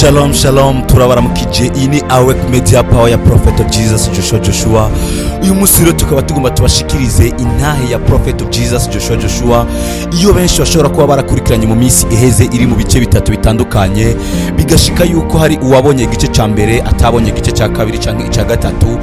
Shalom shalom, turabaramukije. Iyi ni Awake Media Power ya Prophet of Jesus Joshua. Uyu munsi rero tukaba tugomba tubashikirize intahe ya Prophet of Jesus Joshua. Iyo benshi bashobora kuba barakurikiranye mu minsi iheze iri mu bice bitatu bitandukanye, bigashika yuko hari uwabonye igice ca mbere atabonye igice ca kabiri canke ica gatatu.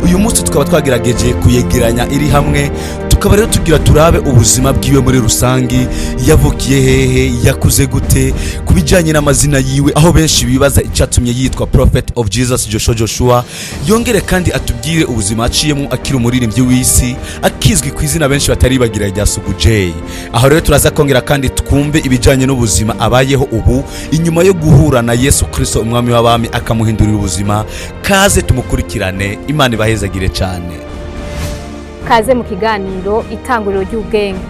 Uyu munsi tukaba twagerageje kuyegeranya iri hamwe, tukaba rero tugira turabe ubuzima bwiwe muri rusangi, yavukiye hehe, yakuze gute, kubijanye n'amazina yiwe, aho benshi bibaza icyatumye yitwa Prophet of Jesus Joshua. Yongere kandi atubwire ubuzima aciyemo akiri umuririmbyi w'isi, akizwi ku izina benshi batari bagira rya Sugu J. Aho rero turaza kongera kandi twumve ibijanye n'ubuzima abayeho ubu inyuma yo guhura na Yesu Kristo umwami w'abami akamuhindurira ubuzima. Kaze tumukurikirane, Imana ibahezagire cyane. Kaze mu kiganiro itanguriro ry'ubwenge.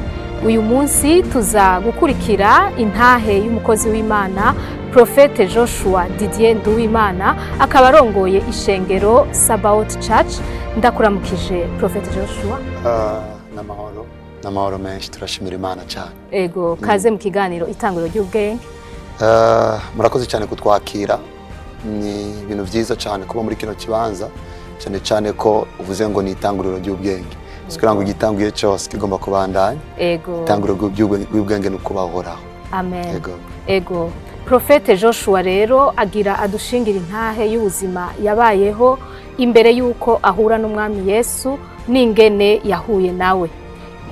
Uyu munsi tuza gukurikira intahe y'umukozi w'Imana Prophet Joshua Didier Nduwimana, akaba arongoye ishengero Sabaoth Church. Ndakuramukije Prophet Joshua. Namahoro menshi, turashimira Imana cyane. Ego, kaze mu kiganiro itanguriro ry'ubwenge. Murakoze cyane kutwakira. Ni ibintu byiza cyane kuba muri kino kibanza, cyane ko uvuze ngo ni itanguriro ry'ubwenge. Sikira ngo igitanguye cyose kigomba kubandanya. Ego. Itanguriro ry'ubwenge no kubahoraho. Amen. Ego. Prophet Joshua rero agira adushingira intahe y'ubuzima yabayeho imbere yuko ahura n'umwami Yesu n'ingene yahuye nawe.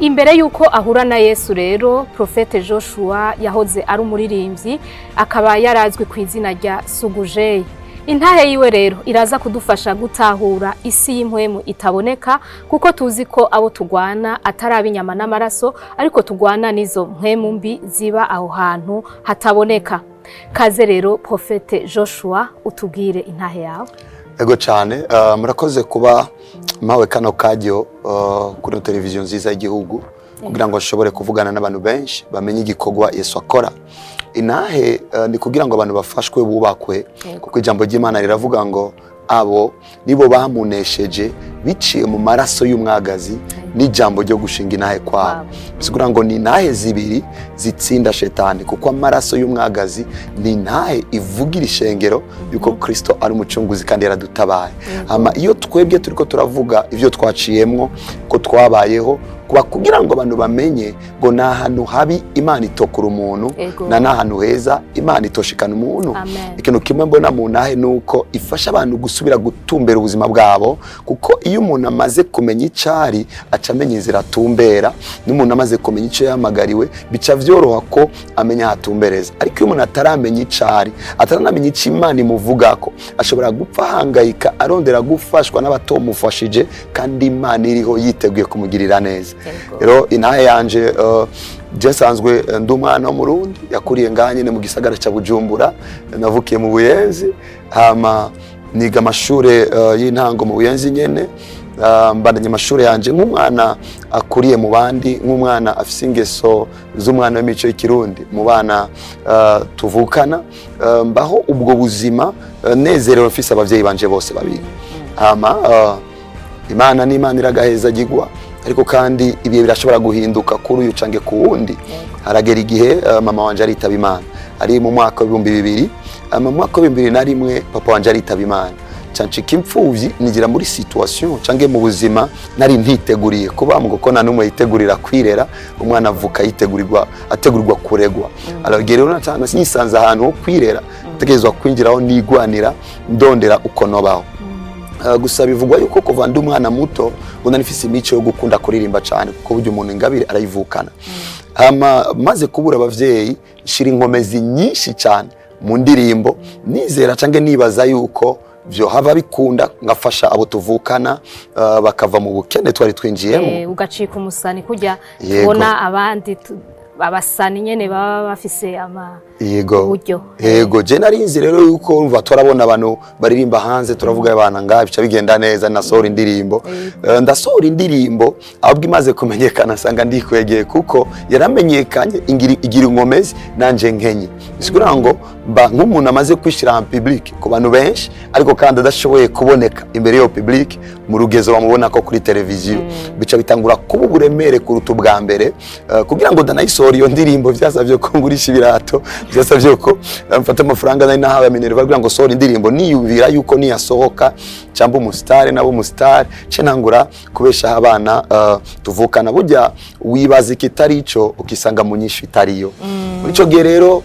Imbere yuko ahura na Yesu rero, Prophet Joshua yahoze ari umuririmbyi, akaba yarazwi ku izina rya Sugu J. Intahe yiwe rero iraza kudufasha gutahura isi y'impwemu itaboneka, kuko tuzi ko abo tugwana atari abinyama n'amaraso, ariko tugwana nizo mpwemu mbi ziba aho hantu hataboneka. Kaze rero Prophet Joshua, utubwire intahe yawe. Ego cyane, murakoze kuba mawe kano kajyo kuri televiziyo nziza y'igihugu, kugira ngo ashobore kuvugana n'abantu benshi bamenye igikorwa Yesu akora. Intahe ni kugira ngo abantu bafashwe bubakwe, kuko ijambo ry'Imana riravuga ngo abo nibo bamunesheje biciye mu maraso y'umwagazi n'ijambo ryo gushinga intahe kwabo. Bisigura ngo ni intahe zibiri zitsinda shetani, kuko amaraso y'umwagazi ni intahe ivugira ishengero yuko Kristo ari umucunguzi kandi yaradutabaye. Iyo twebwe turiko turavuga ivyo twaciyemwo ko twabayeho, kugira ngo abantu bamenye ngo nta hantu habi Imana itokura umuntu, na nta hantu heza Imana itoshikana umuntu. Ikintu kimwe mbona mu ntahe nuko ifasha abantu gusubira gutumbera ubuzima bwabo, kuko iyo umuntu amaze kumenya icari aca amenya inzira atumbera, n'umuntu amaze kumenya icyo yahamagariwe bica vyoroha ko amenya hatumbereza. Ariko iyo umuntu ataramenya icari, ataranamenya icyo Imana imuvugako, ashobora gupfa hangayika arondera gufashwa n'abatomufashije, kandi Imana iriho yiteguye kumugirira neza. Rero intahe yanje jesanzwe ndi umwana wo mu Burundi, yakuriye nganye mu gisagara ca Bujumbura, navukiye mu Buyenzi, hama niga amashure y'intango mu Buyenzi nyene, mbandanya amashure yanje nk'umwana akuriye mu bandi, nk'umwana afise ingeso z'umwana w'imico y'ikirundi mu bana tuvukana, mbaho ubwo buzima nezerewe mfise abavyeyi banje bose babiri. Hama Imana n'Imana iragaheza gigwa, ariko kandi ibihe birashobora guhinduka kuri uyu cange ku wundi. Haragera igihe mama wanje aritaba Imana ari mu mwaka wa 2000, mu mwaka wa 2001 papa wanje aritaba Imana. Cancika imfuvyi nigira muri situation cange mu buzima nari ntiteguriye kuba mu gukona n'umwe yitegurira kwirera, umwana avuka ategurirwa kuregwa. Aragera natana sinyisanza ahantu ho kwirera, tegezwa kwinjiraho nigwanira ndondera uko nobaho. Gusa bivugwa yuko kuva ndi umwana muto ubona nifise imico yo gukunda kuririmba cyane, kuko buryo umuntu ingabire arayivukana. Maze kubura abavyeyi nshira inkomezi nyinshi cyane mu ndirimbo, nizera cange nibaza yuko vyo hava bikunda ngafasha abo tuvukana bakava mu bukene twari twinjiyemo. Ugacika umusani kujya tubona abandi abasani nyene baba bafise uburyo. Yego, je narinzi rero yuko umva turabona abantu baririmba hanze, turavuga abana ngaho bica bigenda neza, nasohora indirimbo. Ndasohora indirimbo ahubwo imaze kumenyekana sanga ndikwegeye, kuko yaramenyekanye igira inkomezi nanje nkenye. Bisigura ngo mba nk'umuntu amaze kwishira en public ku bantu benshi ariko kandi adashoboye kuboneka imbere yo public mu rugezo bamubona ko kuri televiziyo bica bitangura kuba uburemere kuruta ubwa mbere kugira ngo ndanayisohora iyo ndirimbo byasavye ko ngurisha ibirato byasavye ko mfata amafaranga nari nahawe Minerva kugira ngo sohora indirimbo niyumvira yuko niyasohoka cyangwa umusitari nabo umusitari ce ntangura kubesha abana tuvukana burya wibaza ikitari ico ukisanga mu nyishu itariyo muri ico gihe rero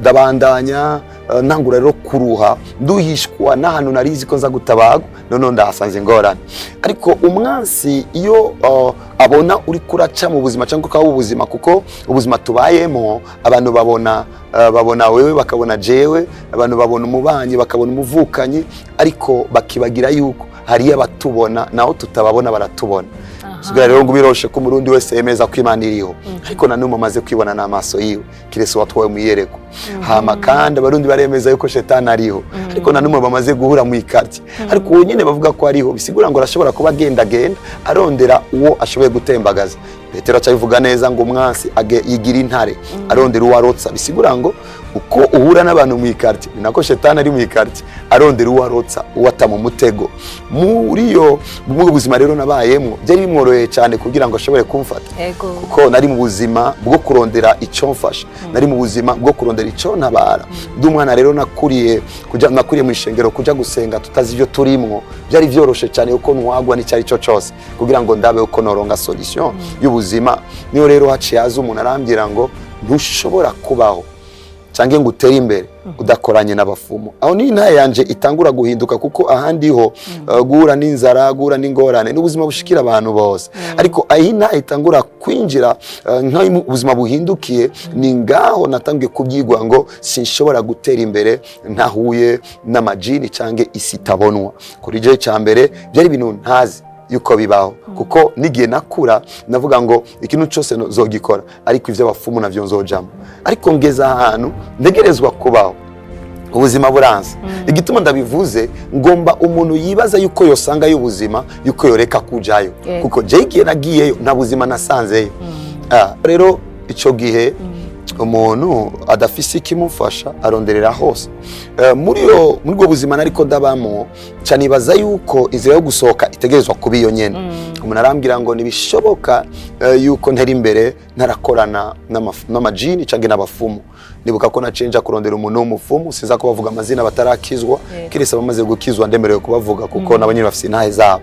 ndabandanya ntangura rero kuruha nduhishwa n'ahantu narizi ko nza gutabago none ndahasanze ingorane ariko umwansi iyo abona uri kuraca mu buzima cyangwa ukaba ubuzima kuko ubuzima tubayemo abantu babona wewe bakabona jewe abantu babona umubanyi bakabona umuvukanyi ariko bakibagira yuko hari abatubona naho tutababona baratubona sigara rero ngo biroshe ko umurundi wese yemeza ko Imana iriho ariko nanumwe amaze kwibona n'amaso yiwe kirese watwaye mu yereko hama kandi abarundi baremeza yuko shetani ariho ariko nanumwe bamaze guhura mu ikarti ariko uwo nyene bavuga ko ariho bisigura ngo arashobora kuba genda arondera uwo ashoboye gutembagaza Petero acabivuga neza ngo umwansi yigira intare arondera uwarotsa bisigura ngo uko uhura n'abantu mu ikarti nako shetani ari mu ikarti arondera uwarotsa uwata mu mutego muri buzima rero nabayemo byari bimworoheye cyane kugira ngo ashobore kumfata kuko nari mu buzima bwo kurondera icyo mfasha nari mu buzima bwo kurondera icyo ntabara ndumwana rero nakuriye mu ishengero kuja gusenga tutazi ibyo turimwo byari byoroshe cyane uko ntwagwa n'icyari cyo cyose kugira ngo ndabe uko noronga solution y'ubuzima niyo rero haciye haza umuntu arambwira ngo ntushobora kubaho cange ngo utere imbere udakoranye n'abafumu aho ni ntaye yanje itangura guhinduka kuko ahandi ho guhura n'inzara guhura n'ingorane n'ubuzima bushikira abantu bose ariko ahi ntaye itangura kwinjira nk'ubuzima buhindukiye ni ngaho natangiye kubyigwa ngo sinshobora gutera imbere ntahuye n'amajini cange isi tabonwa kuri je cyambere byari ibintu ntazi yuko bibaho kuko nigiye nakura navuga ngo ikintu cyose zogikora ariko ivyo abafumu navyo nzojamo ariko ngeza ahantu ndegerezwa kubaho ubuzima buranze igituma ndabivuze ngomba umuntu yibaza yuko yosanga y'ubuzima yuko yoreka kujayo kuko je igiye nagiyeyo nta buzima nasanzeyo rero ico gihe umuntu adafise ikimufasha aronderera hose muri ubwo buzima nariko ndabamo cyanibaza yuko inzira yo gusohoka itegerezwa kuba iyo nyene umuntu arambwira ngo nibishoboka yuko ntera imbere ntarakorana n'amajini cange n'abafumu nibuka ko nacenja kurondera umuntu w'umufumu siza ko bavuga amazina batarakizwa kirese bamaze gukizwa ndemerewe kubavuga kuko nabanyine bafise intahe zabo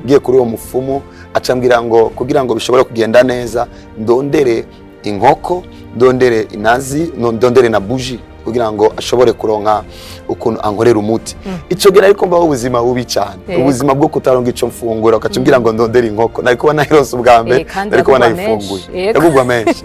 ngiye kuri uwo mufumu acambwira ngo kugira ngo bishobore kugenda neza ndondere inkoko ndondere inazi ndondere na buji kugira ngo ashobore kuronka ukuntu ankorera umuti ico gira ariko mbaho ubuzima bubi cyane ubuzima bwo kutaronga ico mfungura ukacumbwira ngo ndondere inkoko nariko banahirose ubwa mbere ariko banayifunguye yagugwa menshi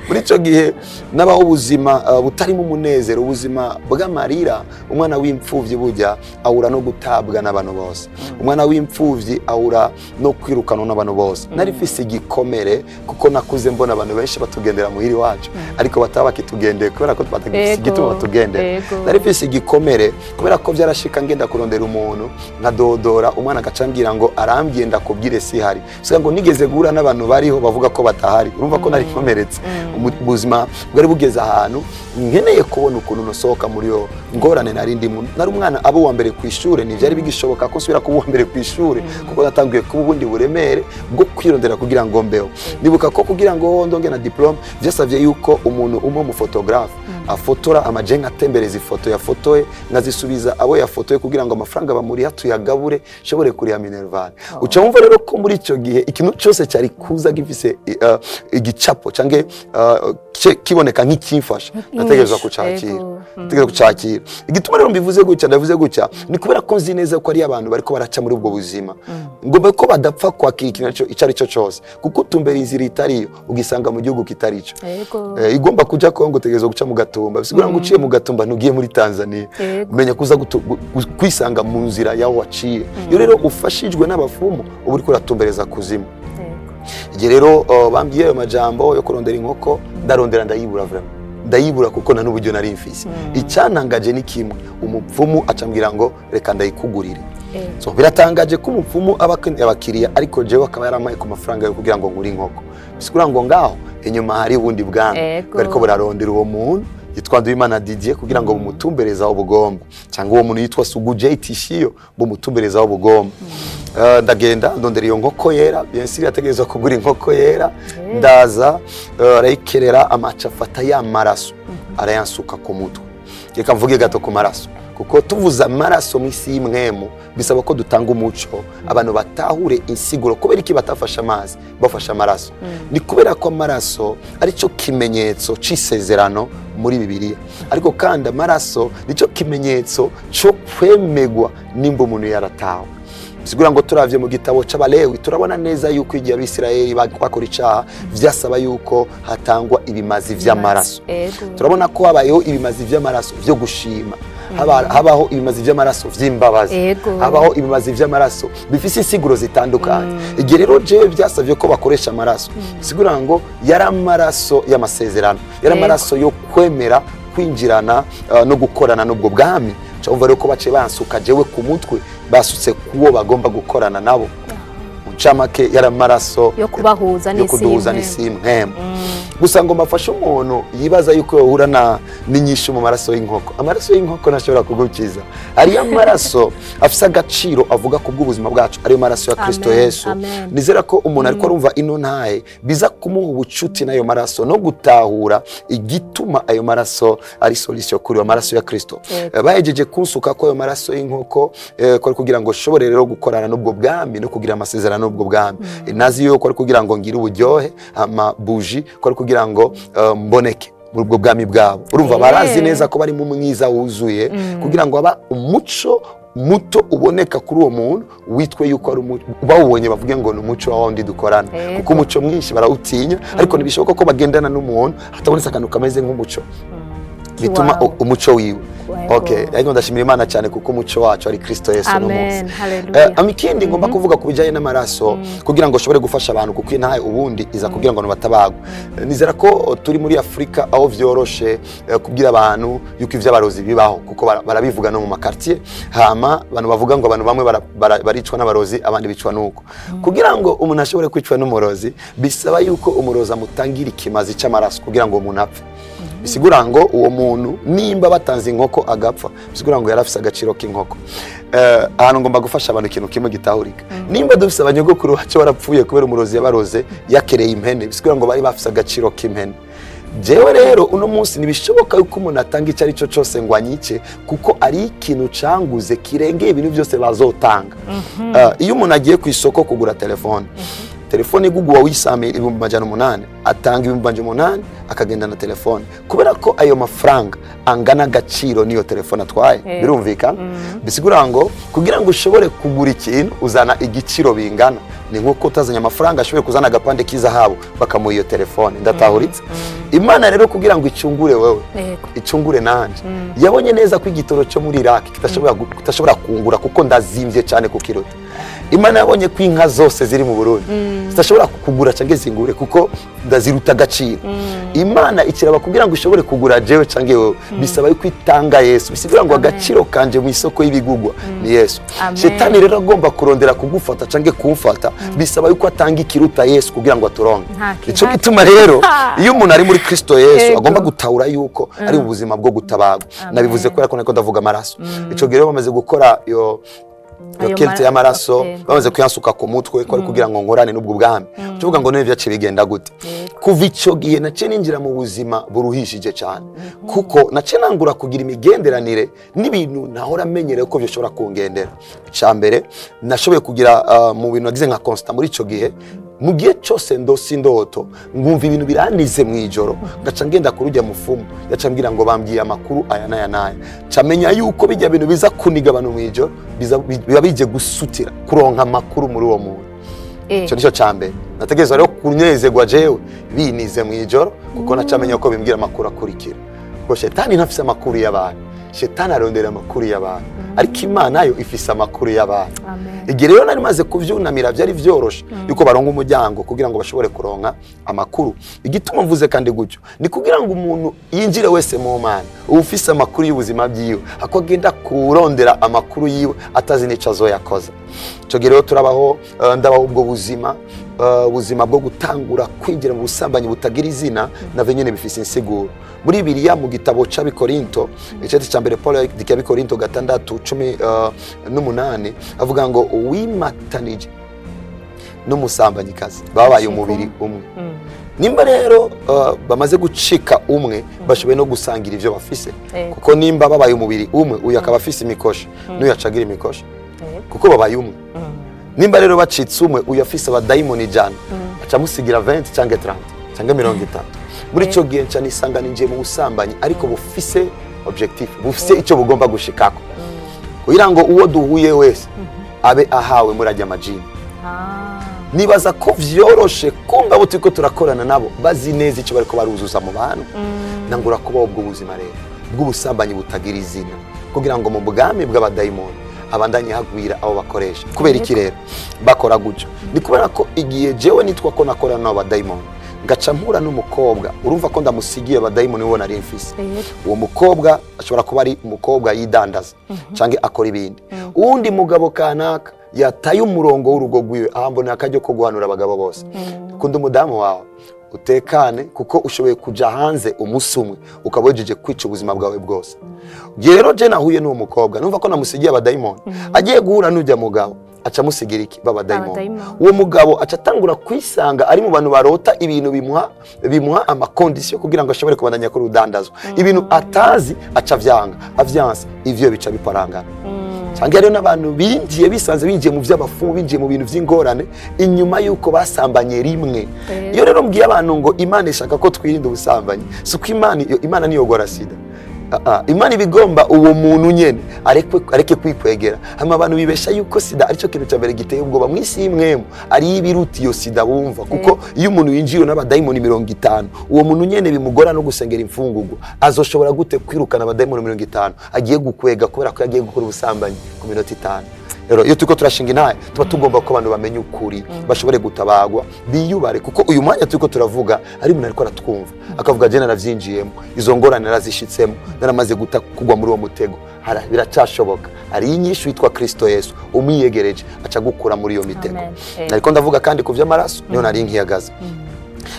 muri ico gihe nabaho ubuzima butarimo umunezero ubuzima bw'amarira umwana w'imfuvyi burya ahura no gutabwa n'abantu bose umwana w'imfuvyi ahura no kwirukanwa n'abantu bose nari fise igikomere kuko nakuze mbona abantu benshi batugendera muhiri wacu ariko bataba bakitugendeye kubera ko twatagifise igituma batugende nari fise igikomere kubera ko byarashika ngenda kurondera umuntu nkadodora umwana agacambwira ngo arambye ndakubwire si hari sika ngo nigeze guhura n'abantu bariho bavuga ko batahari urumva ko nari komeretse ubuzima bwari bugeze ahantu nkeneye kubona ukuntu nosohoka muri yo ngorane nari ndimo nari umwana abo wa mbere ku ishure ni byari bigishoboka ko subira kuba wa mbere ku ishure kuko natangiye kuba ubundi buremere bwo kwirondera kugira ngo mbeho nibuka ko kugira ngo ndonge na diplome byasavye yuko umuntu mu photographe afotora amajenga atembereza ifoto yafotoye ngazisubiza abo yafotoye kugira ngo amafaranga bamuri hatuyagabure shobore kuri ya Minerva uca wumva rero ko muri ico gihe ikintu cyose cyari kuza gifise igicapo cange kiboneka nk'ikimfasha nategerezwa kucakira igituma rero mbivuze gutya ndavuze gutya ni kubera ko nzi neza ko ari abantu bariko baraca muri ubwo buzima ngomba ko badapfa kwakira ikintu icari cyo cyose kuko utumbera inzira itariyo ugisanga mu gihugu kitari cyo igomba kuja Kongo tegerezwa guca mu Gatumba bisigura ngo uciye mu Gatumba ntugiye muri Tanzania umenya kuza kwisanga mu nzira yawo waciye iyo rero ufashijwe n'abafumu ubu uriko uratumbereza kuzimu igihe rero bambwiye ayo majambo yo kurondera inkoko ndarondera ndayibura kuko na n'uburyo nari mfise icyantangaje ni kimwe umupfumu acambwira ngo reka ndayikugurire so biratangaje ko umupfumu abakiriya ariko jewe akaba yaramaye ku mafaranga yo kugira ngo ngure inkoko bisigura ngo ngaho inyuma hari ubundi bwanga ariko burarondera uwo muntu yitwa Nduwimana Didier kugira ngo bumutumbereze aho bugomba, cyangwa uwo muntu yitwa Sugu J Tishiyo bumutumbereze aho bugomba. Ndagenda ndondera iyo nkoko yera, bien sûr yategerezwa kugura inkoko yera, ndaza arayikerera amaca afata ya maraso arayansuka ku mutwe. Reka mvuge gato ku maraso, kuko tuvuza amaraso mu isi y'imwemu bisaba ko dutanga umuco abantu batahure insiguro. Kubera iki batafasha amazi bafasha amaraso? Ni kubera ko amaraso ari cyo kimenyetso c'isezerano muri Bibiliya, ariko kandi amaraso nicyo kimenyetso cyo kwemegwa nimba umuntu yaratawe. Bisigura ngo turavye mu gitabo c'Abalewi turabona neza yuko igihe Abisirayeli bakora icaha vyasaba yuko hatangwa ibimazi vy'amaraso. Turabona ko habayeho ibimazi vy'amaraso vyo gushima, habaho ibimazi vy'amaraso vy'imbabazi, habaho ibimazi vy'amaraso bifise insiguro zitandukanye. Igihe rero jewe vyasavye ko bakoresha amaraso, bisigura ngo yari amaraso y'amasezerano, yari amaraso yo kwemera kwinjirana no gukorana n'ubwo bwami. Cyumva rero ko bace bansuka jewe ku mutwe, basutse kuwo bagomba gukorana nabo. Mucamake yari amaraso yo kubahuza n'isi mwemu. Gusa ngo mafashe umuntu yibaza yuko yohura n'inyishu mu maraso y'inkoko. Amaraso y'inkoko ntashobora kugukiza. Ari amaraso afise agaciro avuga ku bw'ubuzima bwacu, ari maraso ya Kristo Yesu. Nizera ko umuntu ariko arumva ino ntaye biza kumuha ubucuti n'ayo maraso no gutahura igituma ayo maraso ari solution kuri amaraso ya Kristo. Bahejeje kunsuka ko ayo maraso y'inkoko ko kugira ngo shobore rero gukorana n'ubwo bwami no kugira amasezerano n'ubwo bwami. Nazi yuko ari kugira ngo ngire uburyohe ama buji ko kugira ngo mboneke muri ubwo bwami bwabo. Urumva barazi neza ko bari mu mwiza wuzuye kugira ngo aba umuco muto uboneka kuri uwo muntu witwe yuko ari umuco. Bawubonye bavuge ngo ni umuco wa wundi dukorana, kuko umuco mwinshi barawutinya, ariko nibishoboka ko bagendana n'umuntu hatabonetse akantu kameze nk'umuco bituma umuco wiwe. Okay, ariko ndashimira Imana cyane kuko umuco wacu ari Kristo Yesu no munsi. Amikindi ngomba kuvuga ku bijanye n'amaraso kugira ngo shobore gufasha abantu, kuko intahe ubundi iza kugira ngo batabagwa. Nizera ko turi muri Afrika aho vyoroshe kubwira abantu yuko ivy'abarozi bibaho, kuko barabivuga no mu makartier. Hama abantu bavuga ngo abantu bamwe baricwa n'abarozi, abandi bicwa nuko. Kugira ngo umuntu ashobore kwicwa n'umurozi bisaba yuko umurozi amutangira ikimazi c'amaraso kugira ngo umuntu apfe. Bisigura ngo uwo muntu nimba batanze inkoko agapfa, bisigura ngo yarafise agaciro k'inkoko. Ahantu ngomba gufasha abantu ikintu kimwe gitahurika. Nimba dufise abanyogokuru bacu barapfuye kubera umurozi yabaroze yakereye impene, bisigura ngo bari bafise agaciro k'impene. Jewe rero uno munsi nibishoboka yuko umuntu atanga icyo ari cyo cyose ngo anyice, kuko ari ikintu canguze kirengeye ibintu byose bazotanga. Iyo umuntu agiye ku isoko kugura telefone igugwa wisame 800, atanga 800 akagenda na telefone, kubera ko ayo mafaranga angana agaciro niyo telefone atwaye. Birumvikana? Bisigura ngo kugira ngo ushobore kugura ikintu uzana igiciro bingana. Ni nkuko utazanya amafaranga ashobore kuzana agapande k'izahabu bakamuha iyo telefone. Ndatahuritse. Imana rero kugira ngo icungure wewe, icungure nanje, yabonye neza ko igitoro cyo muri Iraq kitashobora kungura kuko ndazimvye cyane ku kiruta. Imana yabonye ko inka zose ziri mu Burundi zitashobora kugura cange zingure kuko ndaziruta agaciro. Imana ikiraba kugira ngo ishobore kugura jewe cange wewe, bisaba yuko itanga Yesu. Bisigura ngo agaciro kanje mu isoko y'ibigugwa ni Yesu. Shetani rero agomba kurondera kugufata cange kumfata, bisaba yuko atanga ikiruta Yesu kugira ngo aturonke. Ico gituma rero iyo umuntu ari muri Kristo Yesu agomba gutahura yuko ari ubuzima bwo gutabagwa. Nabivuze ko ariko nako ndavuga amaraso. Ico gihe bamaze gukora yo kelte y'amaraso, bamaze kuyansuka ku mutwe ko ari kugira ngo ngorane n'ubwo bwami. Tuvuga ngo none byace bigenda gute? Kuva ico gihe nace ninjira mu buzima buruhishije cyane, kuko nace nangura kugira imigenderanire n'ibintu nahora menyereye ko byoshobora kungendera. Cyambere nashoboye kugira mu bintu nagize nka constant muri ico gihe, mu gihe cyose ndosi ndoto ngumva ibintu biranize mu ijoro, ngaca ngenda kurujya mufumu, yaca mbwira ngo bambwiye amakuru aya naya, camenya yuko bijya bintu biza kuniga abantu mu ijoro biba bije gusutira kuronka amakuru muri uwo muntu. Cyo nico cyambere nategerezwa rero kunyezegwa jewe binize mu ijoro, kuko nacamenya ko bimbwira amakuru akurikira. Ko shetani ntafise amakuru y'abantu, shetani arondera amakuru y'abantu. ariko Imana yo ifise amakuru y'abantu. Amen. Igihe rero nari maze kuvyunamira byari vyoroshe yuko baronka umuryango kugira ngo bashobore kuronka amakuru. Igituma mvuze kandi gutyo ni kugira ngo umuntu yinjire wese mu Mana ufise amakuru y'ubuzima byiwe akogenda kurondera amakuru yiwe atazi n'ico azoyakoza. Ico gihe rero turabaho ndabaho ubwo buzima bwo gutangura kwinjira mu busambanyi butagira izina navyo nyene bifise insiguro. Muri Bibiliya mu gitabo c'Abikorinto igice ca mbere Paul yandika Abikorinto 6:18 avuga ngo uwimatanije n'umusambanyikazi babaye umubiri umwe. Nimba rero bamaze gucika umwe bashoboye no gusangira ivyo bafise, kuko nimba babaye umubiri umwe uyu akaba afise imikosha n'uyu acagira imikosha kuko babaye umwe. Nimba rero bacitse umwe uyu afise abadayimoni ijana aca musigira 20 cyangwa 30 cyangwa 50. Muri ico gihe nca nisanganije mu busambanyi ariko bufise objectif, bufise ico bugomba gushikako kugira ngo uwo duhuye wese abe ahawe murajya amajini. Nibaza ko vyoroshe kumva bo turiko turakorana nabo bazi neza ico bariko baruzuza mu bantu. Nangura kuba ubwo buzima rero bw'ubusambanyi butagira izina kugira ngo mu bwami bw'abadayimoni abandanye hagwira abo bakoresha. Kubera iki rero bakora gutyo? Ni kubera ko igihe jewe nitwa ko nakorana n'abo badayimoni ngaca mpura n'umukobwa, urumva ko ndamusigiye abadayimoni wo nari mfise. Uwo mukobwa ashobora kuba ari umukobwa yidandaza canke akora ibindi. Uwundi mugabo kanaka yataye umurongo w'urugo rwiwe ahambona akajyo ko guhanura abagabo bose. Kunda umudamu wawe utekane kuko ushoboye kuja hanze umunsi umwe ukabojeje kwica ubuzima bwawe bwose. Rero je nahuye n'uwo mukobwa numva ko namusigiye abadayimoni, agiye guhura n'ujya mugabo aca musigira iki babadayimoni. Uwo mugabo aca tangura kwisanga ari mu bantu barota ibintu bimuha amakondisiyo kugira ngo ashobore kubandanya kuri udandazwa. Ibintu atazi aca avyanse ivyo bica biparangana. Cyangwa rero n'abantu binjiye bisanze binjiye mu vy'abafumu, binjiye mu bintu vy'ingorane inyuma yuko basambanye rimwe. Iyo rero mbwiye abantu ngo Imana ishaka ko twirinda ubusambanyi, suko Imana niyo gora sida. Imana ibigomba uwo muntu nyene areke kwikwegera. Hama abantu bibesha yuko sida arico kintu cya mbere giteye ubwoba mwisi imwemo ari ibiruti iyo sida bumva, kuko iyo umuntu yinjiye n'abadayimoni 50 uwo muntu nyene bimugora no gusengera imfungurwa azoshobora gute kwirukana abadayimoni 50 agiye gukwega kubera ko yagiye gukora ubusambanyi ku minota 5. Rero iyo turiko turashinga intahe tuba tugomba ko abantu bamenye ukuri bashobore gutabagwa biyubare, kuko uyu mwanya turiko turavuga ari umuntu ariko aratwumva akavuga je naravyinjiyemo izo ngorane narazishitsemo naramaze kugwa muri uwo mutego. Biracashoboka, ari inyishu yitwa Kristo Yesu umwiyegereje aca gukura muri iyo mitego. Nariko ndavuga kandi ku vy'amaraso niho nari nkiyagaza.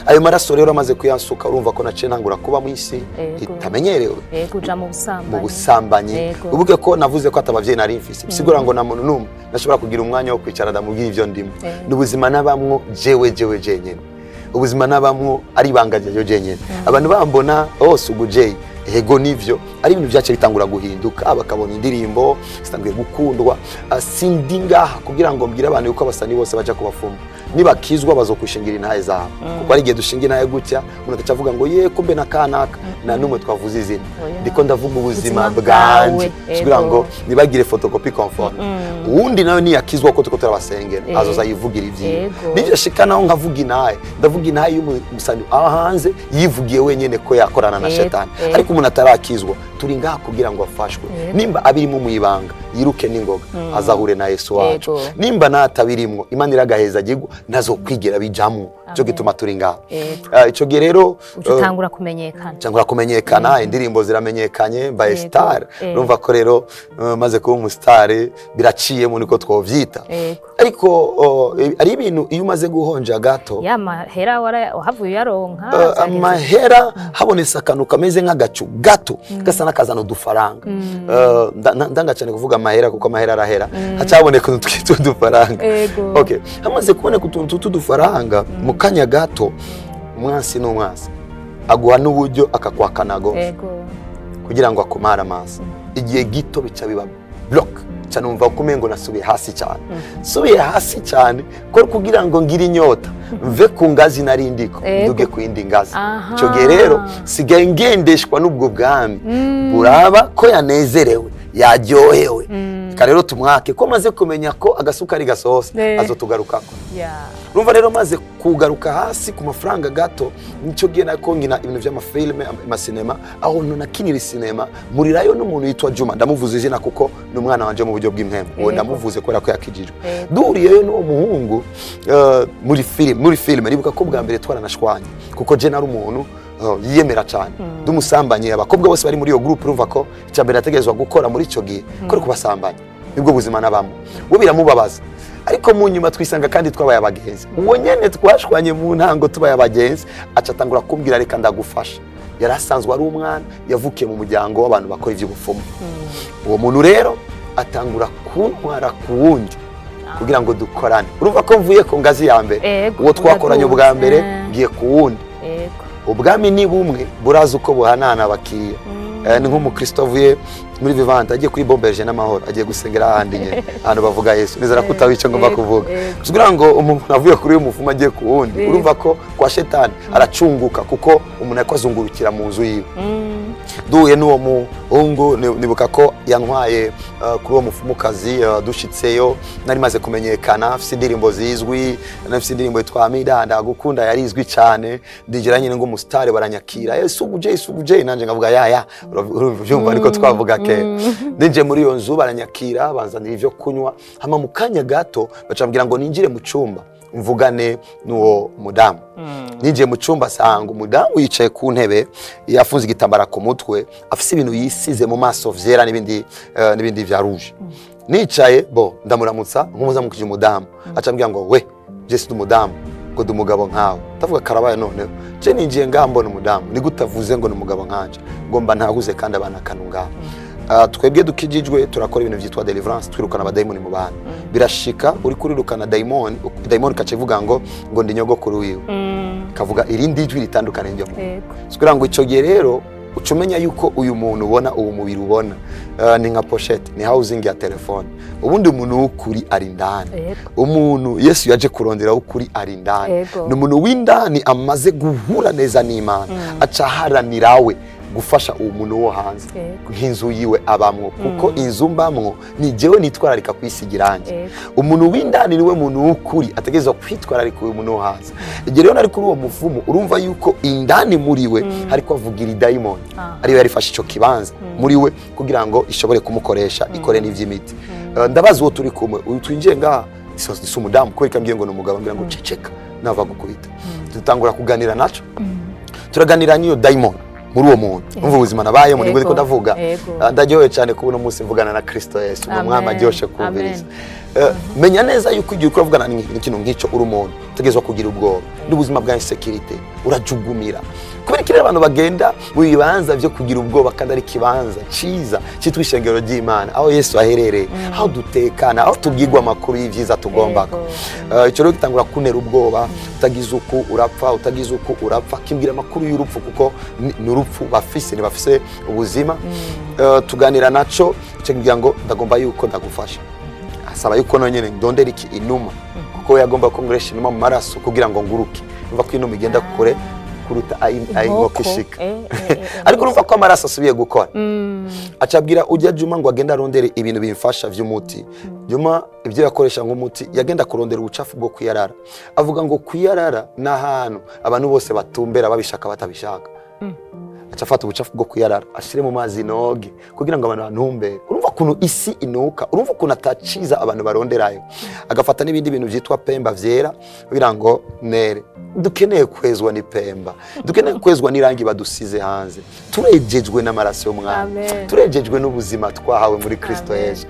Ayo maraso rero amaze kuyansuka urumva ko naciye ntangura kuba mu isi itamenyerewe kuja mu busambanyi. Ubuge ko navuze ko atabavyeyi nari mfise bisigura ngo na muntu numwe nashobora kugira umwanya wo kwicara ndamubwira ivyo ndimo. N'ubuzima nabamwo jewe jenyene, ubuzima nabamwo ari ibanga ryo jenyene. Abantu bambona sugujeye ego nivyo ari ibintu byace bitangura guhinduka, bakabona indirimbo zitangiye gukundwa. Sindi ngaha kugira ngo mbwire abantu yuko abasani bose baja kubafumba, nibakizwa bazokwishingira intahe zabo, kuko ari igihe dushinga intahe gutya umuntu atavuga ngo ye kumbe na kanaka na numwe twavuze izina. Ndiko ndavuga ubuzima bwanje kugira ngo nibagire photocopy conform. Uwundi nawe niyakizwa ko tuko turabasengera azoza yivugira ivyiwe. Nivyo shikanaho nkavuga intahe, ndavuga intahe y'umusani hanze yivugiye wenyene ko yakorana na shetani. Ariko umuntu atarakizwa turi ngaha kugira ngo afashwe. Nimba abirimo mu ibanga yiruke n'ingoga azahure na Yesu wacu. Nimba natabirimwo Imana iragaheza gigwa nazo kwigira bijamwo, cyo gituma turi ngaha. Ico gihe rero utangura kumenyekana, indirimbo ziramenyekanye by star. Urumva ko rero maze kuba umustar biraciye mu niko twovyita. Ariko ari ibintu iyo umaze guhonja gato ya mahera wahavuye yaronka amahera habonetse akantu kameze nk'agacu gato gasa nakazana udufaranga. Ndanga cyane kuvuga amahera kuko amahera arahera, hacaboneka utuntu tw'udufaranga. Okay, hamaze kuboneka utuntu tw'udufaranga mu kanya gato umwansi n'umwansi aguha n'uburyo akakwakanago kugira ngo akumara amaso. Igihe gito bica biba block cyane, umva kumengo nasubiye hasi cyane ko kugira ngo ngire inyota mve ku ngazi narindiko nduge ku yindi ngazi. Cyo gihe rero sigaye ngendeshwa n'ubwo bwami buraba ko yanezerewe yaryohewe rero tumwake ko maze kumenya ko agasukari gasohose azotugarukako. Urumva rero maze kugaruka hasi ku mafaranga gato, nico gihe nako ngina ibintu vy'amafilme amasinema, aho nakinira sinema murirayo n'umuntu yitwa Juma, ndamuvuze izina kuko n'umwana wanje mu buryo bw'impembo, uwo ndamuvuze kubera ko yakijijwe. Duriyeyo n'uwo muhungu muri filme nibuka ko bwa mbere twaranashwanye kuko je nari umuntu yiyemera cyane dumusambanye. Abakobwa bose bari muri iyo group urumva ko icyambere nategezwa gukora muri ico gihe ko kubasambanya nibwo buzima nabamo, bo biramubabaza. Ariko mu nyuma twisanga kandi twabaye abagenzi, uwo nyene twashwanye mu ntango tubaye abagenzi, aca atangura kumbwira reka ndagufasha. Yari asanzwe ari umwana yavukiye mu muryango w'abantu bakora ivy'ubufumu. Uwo muntu rero atangura kuntwara ku wundi kugira ngo dukorane. Urumva ko mvuye ku ngazi ya mbere, uwo twakoranye ubwa mbere ngiye ku wundi. Ubwami ni bumwe buraza uko buhanana abakiriya. Ni nk'umukristo avuye muri Vivante agiye kuri Bomberge n'amahoro, agiye gusengera ahandi nyene ahantu bavuga Yesu. Nizera ko utawico ngomba kuvuga kugira ngo umuntu avuye kuri uyu mufumo agiye ku wundi, urumva ko kwa shetani aracunguka kuko umuntu yakozungurukira mu nzu yiwe. Duhuye n'uwo muhungu nibuka ko yantwaye kuri uwo mufumukazi, dushitseyo nari maze kumenyekana, afite indirimbo zizwi, nafite indirimbo yitwa Mida ndagukunda yarizwi cyane, ndigira nyine ngo umusitari baranyakira, Yesu uje nanje ngavuga ya urumva ariko twavuga ke. Ndinje muri iyo nzu baranyakira, banzanira ivyo kunywa, hama mu kanya gato bacambwira ngo ninjire mu cyumba mvugane n'uwo mudamu. Ninjiye mu cyumba sanga umudamu yicaye ku ntebe yafunze igitambara ku mutwe, afise ibintu yisize mu maso vyera n'ibindi vya rouge. Nicaye ndamuramutsa nk'umuzamukije umudamu, acambwira ngo we je si umudamu ngo dumugabo nkawe. Tavuga karabaye none je ninjiye ngambona umudamu ni gutavuze ngo n'umugabo nkanje ngo mba ntahuze kandi abana kanunga. Twebwe dukijijwe turakora ibintu vyitwa deliverance, twirukana abadayimoni mu bantu. Birashika uri kurirukana daimoni kacivuga ngo ndi nyogokuru wiwe, kavuga irindi jwi ritandukanye njyo kugira ngo ico gihe rero ucumenya yuko uyu muntu ubona uwo mubiri ubona ni nka pochette, ni housing ya telefone. Ubundi umuntu w'ukuri ari ndani, umuntu Yesu yaje kurondera w'ukuri ari ndani, ni umuntu w'indani amaze guhura neza n'Imana, acaharanirawe gufasha uwo muntu wo hanze nk'inzu yiwe abamwo, kuko inzu mbamwo ni jewe nitwararika kwisigiranje. Umuntu w'indani niwe muntu w'ukuri ategezwa kwitwararika uwo muntu wo hanze. Igihe rero nari kuri uwo mufumu, urumva yuko indani muri we hariko avugira idayimoni, ariyo yarifashe ico kibanza muri we kugira ngo ishobore kumukoresha ikore n'ivy'imiti. Ndabaza uwo turi kumwe, uyu twinjiye ngaha si umudamu kubera ikambwiye ngo ni umugabo, ngira ngo ceceka nava gukubita. Dutangura kuganira naco, turaganira n'iyo dayimoni muri uwo muntu. Umva ubuzima nabaye muri ko ndavuga, ndaryohewe cyane kubona umunsi mvugana na Kristo Yesu, umwami aryoshe kumviriza. Menya neza yuko igihe uko uvugana n'ikintu nk'icyo uri umuntu utegezwa kugira ubwoba n'ubuzima bwa insecurity, urajugumira kubera ko abantu bagenda mu bibanza byo kugira ubwoba kandi ari kibanza ciza cyitwa ishengero ry'Imana, aho Yesu aherereye, aho dutekana, aho tubwirwa amakuru y'ivyiza tugomba. Ico rero gitangura kunera ubwoba, utagize uko urapfa, utagize uko urapfa, kimbwira amakuru y'urupfu kuko n'urupfu bafise ubuzima. Tuganira naco cyangwa ngo ndagomba yuko ndagufasha, asaba yuko nonyene ndondera iki inuma kuko yagomba kongoresha inuma mu maraso kugira ngo nguruke. Umva ko inuma igenda kure kuruta inkoko ishika. Ariko urumva ko amaraso asubiye gukora. Acabwira ujya Juma ngo agenda arondere ibintu bimfasha vy'umuti. Juma ibyo yakoresha nk'umuti yagenda kurondera ubucafu bwo kwiyarara. Avuga ngo kwiyarara n'ahantu abantu bose batumbera babishaka batabishaka. Acafata ubucafu bwo kwiyarara ashire mu mazi noge kugira ngo abantu bantumbere. Urumva kuntu isi inuka, urumva kuntu ataciza abantu baronderayo. Agafata n'ibindi bintu vyitwa pemba vyera kugira ngo nere. Dukeneye kwezwa ni pemba, dukeneye kwezwa n'irangi badusize hanze, turejejwe n'amaraso y'umwami, turejejwe n'ubuzima twahawe muri Kristo Yesu.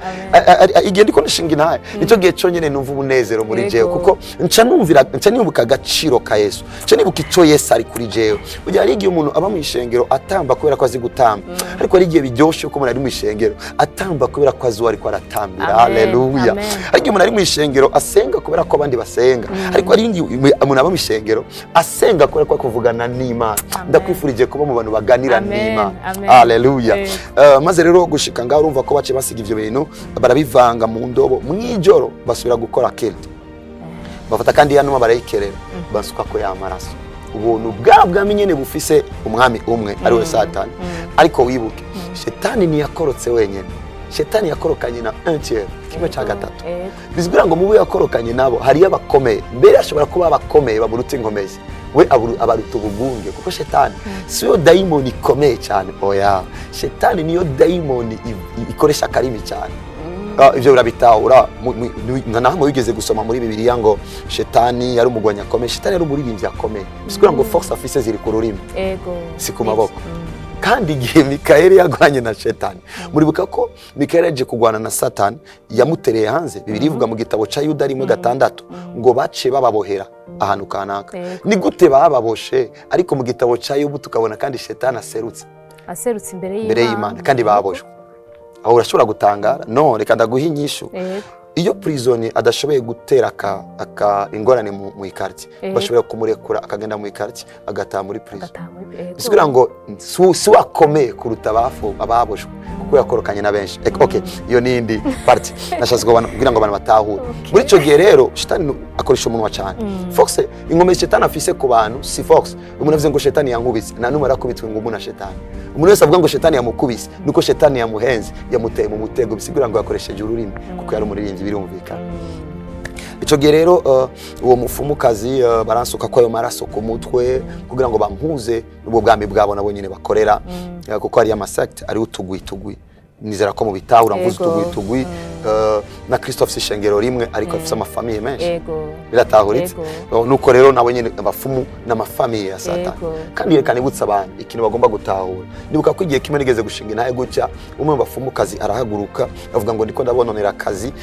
Igihe ndiko nishinga naye nico gihe cyonyene numva ubunezero muri jewe kuko nca nibuka agaciro ka Yesu, nca nibuka ico Yesu ari kuri jewe. Ujya ari igihe umuntu aba mu ishengero atamba kubera ko azi gutamba, ariko ari igihe biryoshe ko umuntu ari mu ishengero atamba kubera ko azi ariko aratambira. Haleluya. Ari igihe umuntu ari mu ishengero asenga kubera ko abandi basenga, ariko ari igihe umuntu aba mu ishengero asenga kubera ko kuvugana n'Imana. Ndakwifurije kuba mu bantu baganira n'Imana. Haleluya. Maze rero gushika ngaho urumva ko bace basiga ivyo bintu barabivanga mu ndobo, mwijoro basubira gukora kelto, bafata kandi yanuma barayikerera basuka ko yamaraso. Ubuntu bwabwa nyene bufise umwami umwe ari we Satani. Ariko wibuke Shetani ni yakorotse wenyene, shetani yakorokanye na 1/3 kimwe cya gatatu Ego. bizigura ngo mubo yakorokanye nabo hariyo abakomeye mbere ashobora kuba abakomeye baburuta inkomezi we abaruta ubugunge kuko shetani siyo dayimoni ikomeye cyane oya shetani niyo dayimoni ikoresha akarimi cyane. Ivyo birabitahura nahamwe wigeze gusoma muri Bibiliya ngo shetani yari umugwanya akomeye, shetani yari umuririmbyi akomeye, bisigura ngo force afise ziri ku rurimi si ku maboko. Kandi igihe Mikayeli yagwanye na shetani, muribuka ko Mikayeli yaje kugwana na Satani yamutereye hanze. Bibiliya ivuga mu gitabo ca Yuda 1:6 ngo bace bababohera ahantu kanaka. Ni gute bababoshe? Ariko mu gitabo ca Yobu tukabona kandi shetani aserutse imbere y'Imana kandi baboshwe. Aho urashobora gutangara no reka ndaguha inyishu. Iyo prisoni adashoboye gutera ingorane mu ikarti bashobora kumurekura akagenda mu ikarti agataha muri prison. Bisigura ngo si wakomeye kuruta ababoshwe kuko yakorokanye na benshi. Okay, iyo nindi party nashatse kugira ngo abantu batahure. Muri ico gihe rero shetani akoresha umunwa cyane. Fox ingome shetani afise ku bantu si Fox. Umuntu avuze ngo shetani yankubise nta numwe arakubitwe ngo umuntu shetani. Umuntu wese avuga ngo shetani yamukubise nuko shetani yamuhenze yamuteye mu mutego. Bisigura ngo yakoresheje ururimi kuko yari umuririmbyi birumvikana. Ico gihe rero uwo mufumukazi baransuka ko ayo maraso ku mutwe kugira ngo bampuze n'ubwo bwami bwabo nabo nyine bakorera kuko ari amasect ari utugwi nizera ko mu bitahura mvuze utugwi na Christophe Sishengero rimwe ariko afite amafamiye menshi biratahuritse nuko rero nabo nyine abafumu n'amafamiye ya Satani. Kandi reka nibutsa abantu ikintu bagomba gutahura. Nibuka ko igihe kimwe nigeze gushinga intahe gutya umwe mu bafumukazi arahaguruka avuga ngo ndiko ndabononera akazi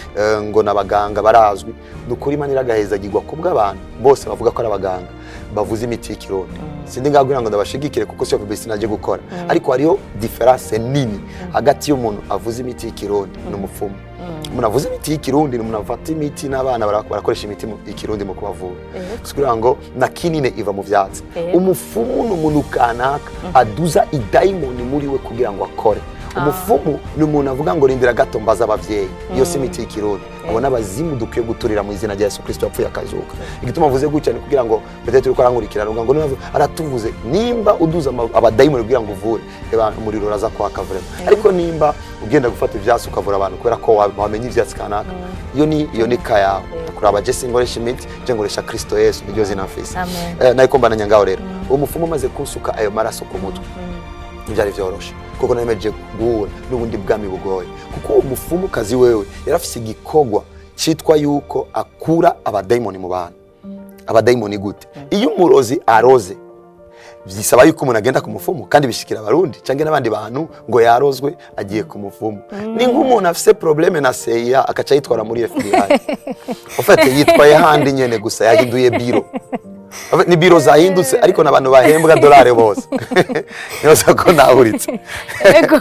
ngo nabaganga barazwi nukuri Imana iragahezagirwa ku bw'abantu bose bavuga ko ari abaganga bavuze imiti y'ikirundi. Sindi ngabwira ngo ndabashigikire kuko siyo publicity naje gukora ariko hariyo difference nini hagati y'umuntu avuze imiti y'ikirundi n'umupfumu. Umuntu avuze imiti y'ikirundi n'umuntu afata imiti n'abana barakoresha imiti y'ikirundi mu kubavura. Kugira ngo na kinine iva mu vyatsi. Umupfumu n'umuntu kanaka aduza idayimoni muri we kugira ngo akore. Umufumu ni umuntu avuga ngo rindira gato mbaza abavyeyi iyo si imiti y'ikirundi. Abona abazimu dukwiye guturira mu izina rya Yesu Kristo yapfuye akazuka. Igituma avuze gutya ni kugira ngo peut-être uko arankurikira ngo niba aratuvuze nimba uduza abadayimoni kugira ngo uvure umuriro raza kwaka vrema. Ariko nimba ugenda gufata ivyatsi ukavura abantu kubera ko wamenye ivyatsi kanaka iyo ni kaya kuraba Jesse ngoresha imiti je ngoresha Kristo Yesu niryo zina mfise. Nayiko mbananya ngaho rero umufumu maze kunsuka ayo maraso ku mutwe ntibyari vyoroshe kuko nameje guhura n'ubundi bwami bugoye kuko umufumu kazi wewe yarafise igikogwa citwa yuko akura abadayimoni mu bantu. Abadayimoni gute? Iyo umurozi aroze bisaba yuko umuntu agenda ku mufumu kandi bishikira abarundi cange n'abandi bantu ngo yarozwe agiye ku mufumu. Ni nk'umuntu afise probleme na seya akaca yitwara muri FBI. Ufate yitwaye handi nyene gusa yahinduye biro. Ni biro zahindutse ariko nabantu bahembwa dolari bose. Nibaza ko nahuritse. Ego.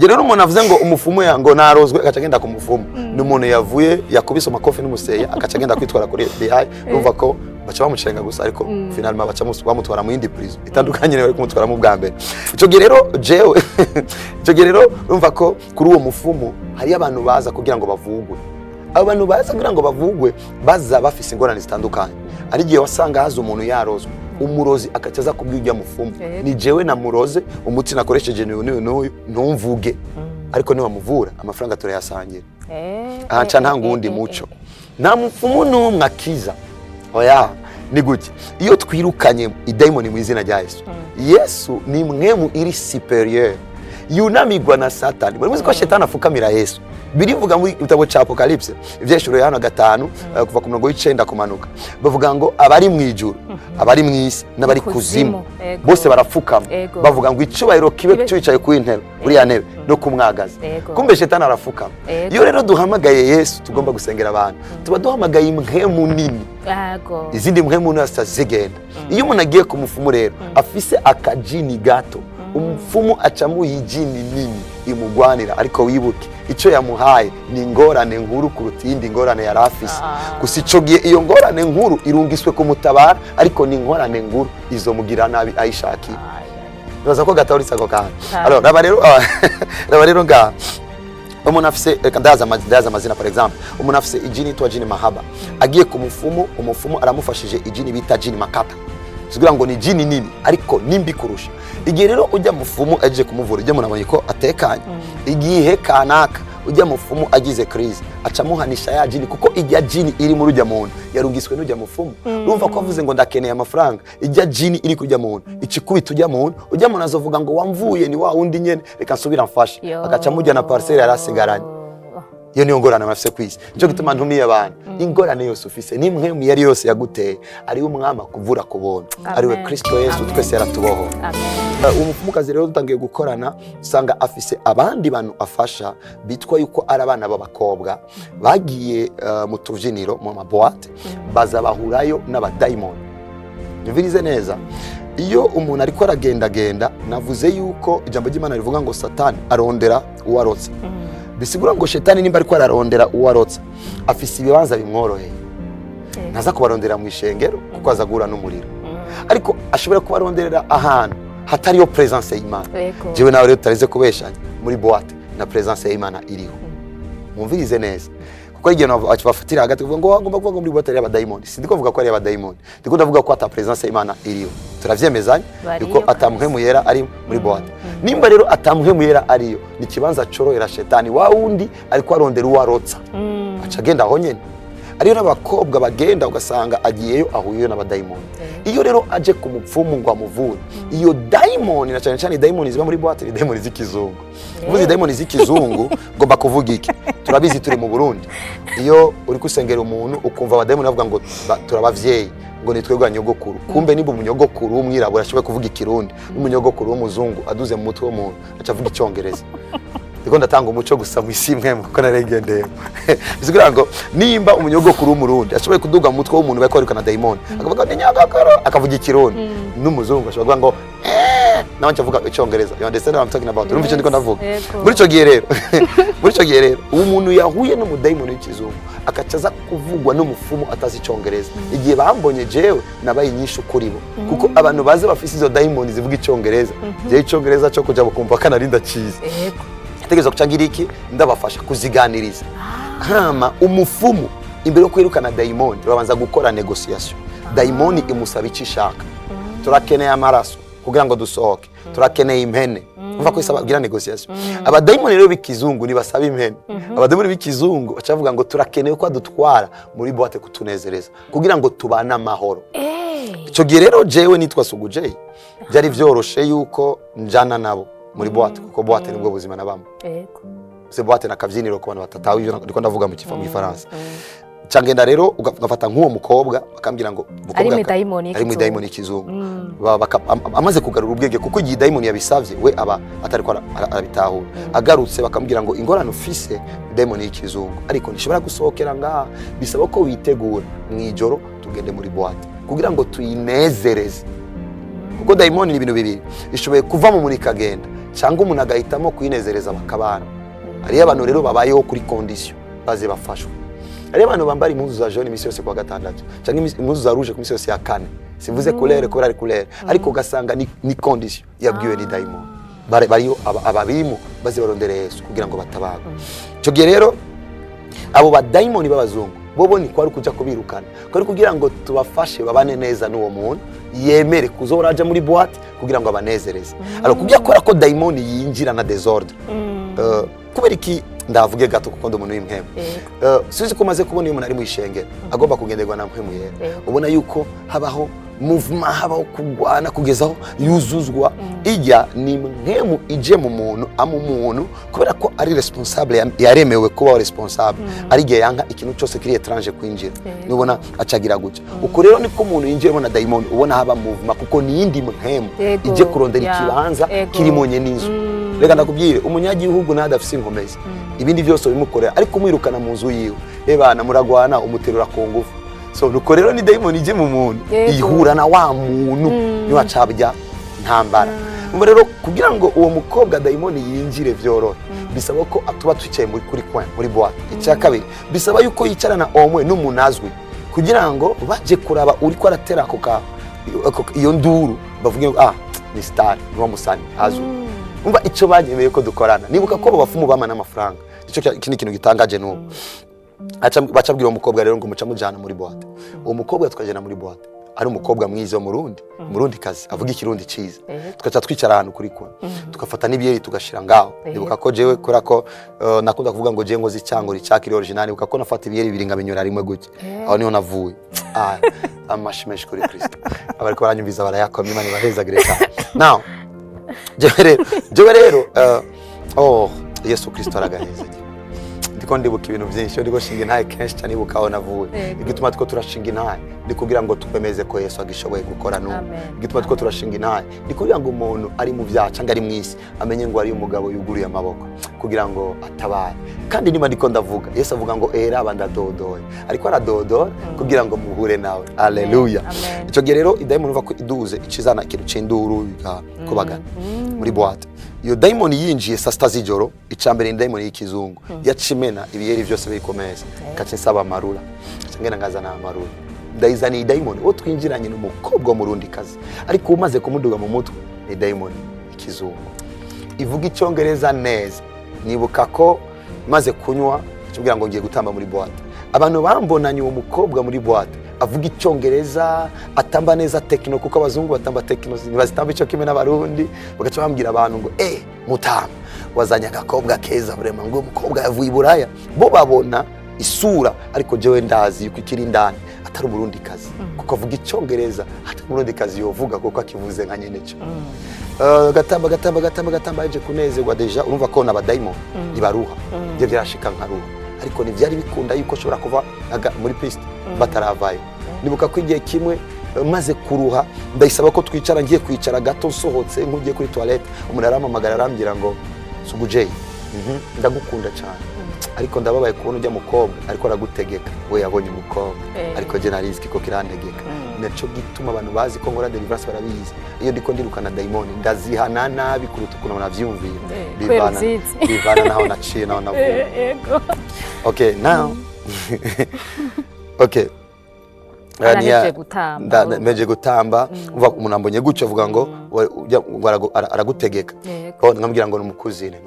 Rero umuntu avuze ngo umufumu yango narozwe agaca agenda ku mufumu. Ni umuntu yavuye yakubise amakofi n'umuseya agaca agenda kwitwara kuri FBI. Urumva ko baca bamucenga gusa ariko finalement baca bamutwara mu yindi prison itandukanye nawe kumutwara mu bwa mbere. Ico gihe rero urumva ko kuri uwo mufumu hari abantu baza kugira ngo bavugwe. Abantu baza kugira ngo bavugwe baza bafise ingorane zitandukanye. Ari gihe wasanga haza umuntu yarozwe umurozi akacaza kubwirya mufumu ni jewe na muroze umuti nakoresheje n'uyu ntumvuge ariko ni wamuvura amafaranga turayasangira. Aca nta ngundi muco nta mufumu n'umwe akiza. Oya ni gute iyo twirukanye idayimoni mu izina rya Yesu. Yesu ni mwemu iri superieur yunamigwa na Satani. Muri ko shetani afukamira Yesu. Birivuga mu gitabo cya Apocalypse ivyeshuro Yohana 5 kuva ku 9 kumanuka bavuga ngo abari mu ijuru abari mu isi n'abari kuzimu bose barapfukama bavuga ngo icubahiro kibe cyicaye ku intebe uri ya ntebe no kumwagaza. Kumbe shetani arafukama. Iyo rero duhamagaye Yesu tugomba gusengera abantu tuba duhamagaye impwemu nini izindi mpwemu nasa zigenda. Iyo umuntu agiye ku mufumu rero afise akajini gato umufumu acamu yijini nini imugwanira ariko wibuke ico yamuhaye ni ingorane nkuru kuruta iyindi ngorane yari afise. Gusa ico gihe iyo ngorane nkuru irungiswe kumutabara ariko ni ingorane nkuru izomugira nabi ayishakiye. Nibaza ko gatahuritse ako kantu. Alors raba rero nga umuntu afise ndaza amazina par exemple umuntu afise ijini itwa jini mahaba agiye ku mufumu umufumu aramufashije ijini bita jini makata kugira ngo ni jini nini ariko nimbi kurusha. Igihe rero ujya mufumu aje kumuvura, ujya munabonye ko atekanye, igihe kanaka ujya mufumu agize crise acamuhanisha ya jini, kuko ijya jini iri muri ujya muntu yarungiswe n'ujya mufumu. Urumva ko avuze ngo ndakeneye amafaranga, ijya jini iri kujya muntu ikikubita ujya muntu azovuga ngo wamvuye ni wa wundi nyene, reka nsubira mfashe, agaca mujya parcelle yarasigaranye. Iyo niyo ngorane bafise kwisi. Nico gituma ntumiye abantu, ingorane yose ufise nimwe mu yari yose yaguteye, ari umwama kuvura kubona, ari we Kristo Yesu twese yaratuboho. Umufumukazi rero dutangiye gukorana, usanga afise abandi bantu afasha bitwa yuko ari abana b'abakobwa bagiye mu tuvyiniro mu maboate, baza bahurayo n'abadayimoni. Nyumvirize neza, iyo umuntu ariko aragenda navuze yuko ijambo ry'Imana rivuga ngo Satani arondera uwarotse. Bisigura ngo shetani nimba ariko ararondera uwarotse, afise ibibanza bimworoheye, ntaza kubarondera mu ishengero kuko azagura n'umuriro, ariko ashobora kubaronderera ahantu hatariyo presence y'Imana. Jewe nawe rero tutarize kubeshanya, muri boate na presence y'Imana iriho. Mwumvirize neza, kuko igihe bafatira hagati kuvuga ngo agomba kuvuga muri boate y'abadayimoni, sindiko kuvuga ko ari abadayimoni, ndiko ndavuga ko ata presence y'Imana iriho. Turavyemezanya yuko atamuhemu yera ari muri boate. Nimba rero atamuhemu yera ariyo, ni kibanza corohera shetani wa wundi ariko arondera uwarotsa, aca agenda aho nyene. Ariyo n'abakobwa bagenda ugasanga agiyeyo ahuyeyo n'abadayimoni. Iyo rero aje ku mupfumu ngo amuvure, iyo dayimoni na cyane cyane dayimoni ziba muri boate ni dayimoni z'ikizungu. Uvuze dayimoni z'ikizungu ngomba kuvuga iki? Turabizi turi mu Burundi. Iyo uri kusengera umuntu ukumva abadayimoni bavuga ngo turabavyeyi, ngo ni twebwe nyogokuru. Kumbe niba umunyogokuru w'umwirabura ashobora kuvuga ikirundi, n'umunyogokuru w'umuzungu aduze mu mutwe w'umuntu aca avuga icyongereza. Ndiko ndatanga umuco gusa mu isi mwe kuko naregendeye. Bisigura ngo nimba umunyogokuru w'umurundi ashobora kuduga mu mutwe w'umuntu bariko ariko na daimoni, akavuga ngo nyagakaro, akavuga ikirundi, n'umuzungu ashobora kuvuga ngo nawe ncavuga icyongereza. You understand what I'm talking about? Urumva icyo ndiko ndavuga? Muri ico gihe rero umuntu yahuye n'umudayimoni w'ikizungu akacaza kuvugwa n'umufumu atazi icyongereza. Igihe bambonye jewe nabaye nyinshi kuri bo, kuko abantu baze bafise izo dayimoni zivuga icyongereza, je icyongereza cyo kuja bukumva kanarinda ciza. Tegeza kucagira iki, ndabafasha kuziganiriza. Hama umufumu imbere yo kwirukana dayimoni babanza gukora negotiation. Dayimoni imusaba icishaka, turakeneye amaraso kugira ngo dusohoke, turakeneye impene. Umva ko isaba kugira negotiation. Abadayimoni rero b'ikizungu ni basaba impene. Abadayimoni b'ikizungu bacavuga ngo turakeneye ko adutwara muri boate kutunezereza kugira ngo tubana amahoro. Ico gihe rero jewe nitwa Sugujei, byari vyoroshe yuko njana nabo muri boate, kuko boate nibwo buzima nabamo. Se boate na kavyiniro ku bantu batatawe ivyo ndiko ndavuga mu Gifaransa. Cangenda rero ugafata nk'uwo mukobwa bakambira ngo ari mu dayimoni ikizungu. Amaze kugarura ubwenge kuko igihe dayimoni yabisavye we aba atariko arabitahura. Agarutse bakambira ngo ingorane ufise dayimoni y'ikizungu, ariko nishobora gusohokera ngaha, bisaba ko witegura mwijoro tugende muri boate kugira ngo tuyinezereze. Kuko dayimoni ni ibintu bibiri, ishoboye kuva mu muri kagenda cyangwa umuntu agahitamo kwinezereza bakabana. Ari abantu rero babayeho kuri condition baze bafashwe. Ari abantu bambara impuzu za jaune imisi yose kwa gatandatu cyangwa impuzu za rouge ku misi yose ya kane. Sivuze couleur ko ari couleur, ariko ugasanga ni condition yabwiwe ni daimon. Bariyo ababimu baze barondere Yesu kugira ngo batabaga. Cyo gihe rero abo ba daimoni b'abazungu bobo ni kwari kuja kubirukana, kwari kugira ngo tubafashe babane neza n'uwo muntu, yemere kuzoraja muri boate kugira ngo abanezereze. Alors kubya kora ko daimoni yinjira na desordre. Kubera iki ndavuge gato kuko ndo umuntu w'imhemu. Sizi ko maze kubona uyu muntu ari mu ishengero agomba kugenderwa na mpemu yera. Ubona yuko habaho movement, habaho kugwana kugezaho yuzuzwa. Ijya ni mpemu ije mu muntu amumuntu kubera ko ari responsable, yaremewe kuba responsable. Ari gihe yanka ikintu cyose kiri étranger kwinjira, nubona acagira guca. Uko rero niko umuntu yinjiyemo na daimon, ubona haba movement kuko ni yindi mpemu ije kurondera ikibanza kirimonye n'inzu. Reka ndakubwire umunyagihugu nadafise inkomezi, ibindi byose bimukorera, ariko umwirukana mu nzu yiwe, ebana muragwana umuterura ku ngufu. So nuko rero ni daimon ije mu muntu ihura na wa muntu niwa cabya ntambara. Umva rero kugira ngo uwo mukobwa daimon yinjire vyoro, bisaba ko atuba twicaye kuri coin muri boate. Icya kabiri bisaba yuko yicarana omwe n'umuntu azwi kugira ngo baje kuraba uri ko aratera iyo nduru bavuge ni star ni wa musani azwi. Umva ico banyemeye ko dukorana, nibuka ko bafumu bamana amafaranga. Ico kindi kintu gitangaje n'ubu bacabwira umukobwa rero ngo muca mujana muri boate. Uwo mukobwa twajana muri boate ari umukobwa mwiza wo murundi kazi avuga ikirundi ciza tukaca twicara ahantu kuri kona tukafata n'ibiyeri tugashira ngaho ndibuka ko jewe kora ko nakunda kuvuga ngo je ngo zicyango ricakiri original uko nafata ibiyeri biri ngabinyura rimwe gutya aho niho navuye amashimesh kuri Kristo abariko baranyumviza barayakomye Imana ibahezagire cyane now jewe rero Yesu Kristo aragaheza ndiko ndibuka ibintu byinshi ndiko shinga ntaye kenshi cyane ibuka aho navuye igituma two turashinga ntaye ndikugira ngo twemeze ko Yesu agishoboye gukora no igituma two turashinga ntaye ndikugira ngo umuntu ari mu byaca ngari mwisi amenye ngo ari umugabo yuguruye amaboko kugira ngo atabare kandi niba ndiko ndavuga Yesu avuga ngo era abandadodoye ariko aradodora kugira ngo muhure nawe haleluya ico gihe rero idayimoni uva ko iduze icizana ikintu c'induru kubagana muri boîte iyo daimoni yinjiye saa sita z'ijoro icambere ni daimoni y'ikizungu yacimena ibiyeri byose bikomeza kace nsaba amarura ngena ngazana amarura ndayizaniye daimoni wo twinjiranye n'umukobwa mu rundi kazi ariko umaze kumuduga mu mutwe ni daimoni y'ikizungu ivuga icyongereza neza nibuka ko maze kunywa cyubwira ngo ngiye gutamba muri boîte abantu bambonanye uwo mukobwa muri boîte avuga icyongereza atamba neza techno kuko abazungu batamba techno ntibazitamba icyo kimwe n'abarundi bagaca bambwira abantu ngo mutamba wazanye agakobwa keza vrema ngo umukobwa yavuye iburaya bo babona isura ariko jewe ndazi yuko ikiri ndani atari umurundi kazi kuko avuga icyongereza atari umurundi kazi yovuga kuko akivuze nka nyene cyo gatamba aje kunezerwa deja urumva ko n'abadaimon ibaruha byo byarashika nkaruha ariko ntivyari bikunda yuko shobora kuva muri piste bataravayo nibuka ko igihe kimwe maze kuruha ndayisaba ko twicara ngiye kwicara gato sohotse nkugiye kuri toilette umuntu arampamagara arambwira ngo Sugujey ndagukunda cyane ariko ndababaye kubona ujya mukobwa ariko aragutegeka we yabonye umukobwa ariko je nariziki ko kirantegeka naco gituma abantu bazi ko nkora deliverance barabizi iyo ndiko ndirukana daimoni ndazihana nabi kuruta ukuntu navyumvira bivana naho naciye naho navuye okay now okay meje gutamba uva umuntu ambonye gutyo avuga ngo aragutegeka ngambwira ngo numukuzine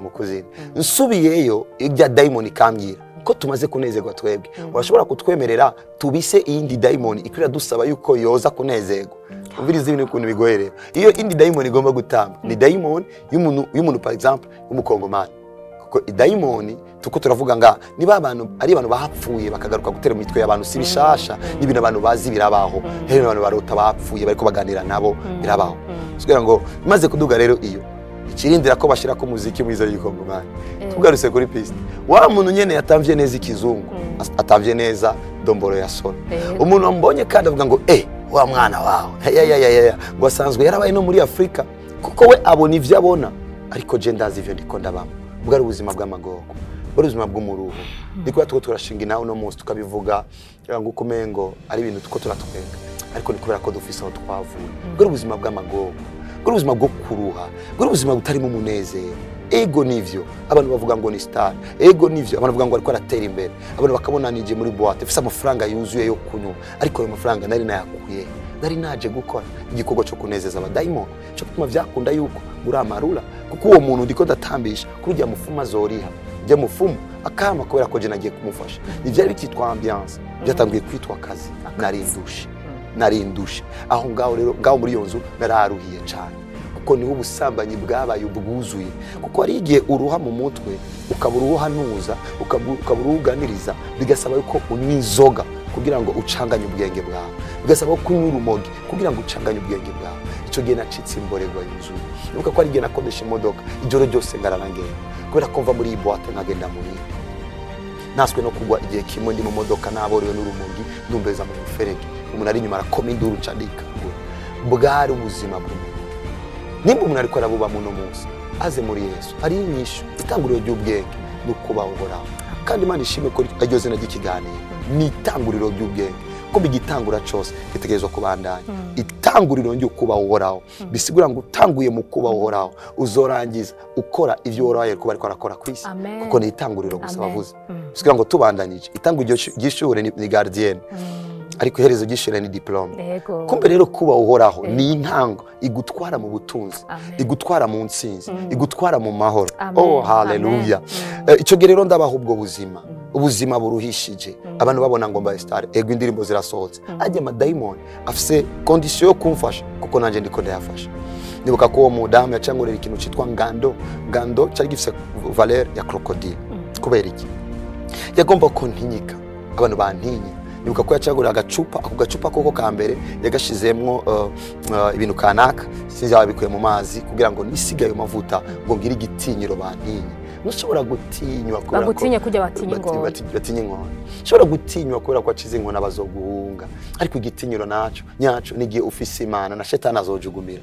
nsubiyeyo ijya daimoni kambwira ko tumaze kunezerwa twebwe urashobora kutwemerera tubise iyindi daimoni ikwira dusaba yuko yoza kunezerwa umviriza ibintu ukuntu bigoye iyo indi daimoni igomba gutamba ni daimoni y'umuntu par exemple umukongomani kuko daimoni tuko turavuga nga niba abantu ari abantu bahapfuye bakagaruka gutera mu mitwe y'abantu sibishasha n'ibintu abantu bazi birabaho rero abantu barota bapfuye bariko baganira nabo birabaho kugira ngo maze kuduga rero iyo ikirindira ko bashira ko muziki mwiza y'ikongomani tugaruse kuri piste wa muntu nyene yatamvye neza ikizungu atamvye neza domboro ya solo umuntu ambonye kandi avuga ngo wa mwana wawe ngo asanzwe yarabaye no muri Afrika kuko we abona ivyo abona ariko je ndazi ivyo ndiko ndabamo bwari ubuzima bw'amagogo bwari ubuzima bw'umuruho niko tuko turashinga nawe no munsi tukabivuga ngo ukumengo ari ibintu tuko turatwenga ariko nikubera ko dufise aho twavuye bwari ubuzima bw'amagogo bwari ubuzima bwo kuruha bwari ubuzima butarimo umunezero ego nivyo abantu bavuga ngo ni star ego nivyo abantu bavuga ngo ariko aratera imbere abantu bakabona nije muri boîte fisa amafaranga yuzuye yo kunywa ariko ayo mafaranga nari nayakuye nari naje gukora igikorwa cyo kunezeza abadaimon cyo gutuma vyakunda yuko muri amarura kuko uwo muntu ndiko datambisha kurya mufuma zoriha je mufumu akama kubera ko je nagiye kumufasha ivyari bititwa ambiance byatangiye kwitwa kazi narindushe aho ngaho rero ngaho muri iyo nzu nararuhiye cyane kuko niho ubusambanyi bwabaye ubwuzuye kuko ari igihe uruha mu mutwe ukaburuhanuza ukaburuganiriza bigasaba yuko unywa inzoga kugira ngo ucanganye ubwenge bwawe bigasaba ko unywa urumogi kugira ngo ucanganye ubwenge bwawe icyo gihe nacitse imborerwa yuzuye nibuka ko ari igihe nakodesha imodoka ijoro ryose ngaranangenda kubera ko mva muri iyi boîte nkagenda mu yindi naswe no kugwa igihe kimwe ndi mu modoka naborewe n'urumogi ndumbeza mu muferege umuntu ari inyuma arakoma induru candika bwari ubuzima bw'umuntu nimba umuntu ariko arabuba muno munsi aze muri Yesu ari inyishu itanguriro ry'ubwenge no kuba uhoraho kandi Imana ishime ko iryo zina ry'ikiganiro ni itanguriro ry'ubwenge ko bigitangura cyose gitegerezwa kubandanya itanguriro ryo kuba uhoraho bisigura ngo utanguye mu kuba uhoraho uzorangiza ukora ivyo uhoraho kuba ariko arakora kwisi kuko ni itanguriro gusa bavuze bisigura ngo tubandanyije itanguriro ry'ishure ni gardien ariko iherezo ry'ishure ni diplome kumbe rero kuba uhoraho ni intango igutwara mu butunzi igutwara mu ntsinzi igutwara mu mahoro haleluya ico gihe rero ndabaho ubwo buzima ubuzima buruhishije abantu babona ngo mbaye star ego indirimbo zirasohotse ajye amadayimoni afise condition yo kumfasha kuko nanje ndiko ndayafasha. Nibuka ko uwo mudamu yacangurira ikintu cyitwa ngando cyari gifise valeur ya crocodile. Kubera iki yagomba kuntinyika abantu bantinye. Nibuka ko yacagurira agacupa, ako gacupa koko ka mbere yagashizemwo ibintu kanaka sinzi abikuye mu mazi kugira ngo nisigaye ayo mavuta ngo ngire igitinyiro bantinye. Nushobora gutinywa kubera ko bagutinya kujya batinya ingona, batinya ingona. Ushobora gutinywa kubera ko acize ingona bazoguhunga, ariko igitinyiro nyaco nigiye ufise Imana na shetani azojugumira.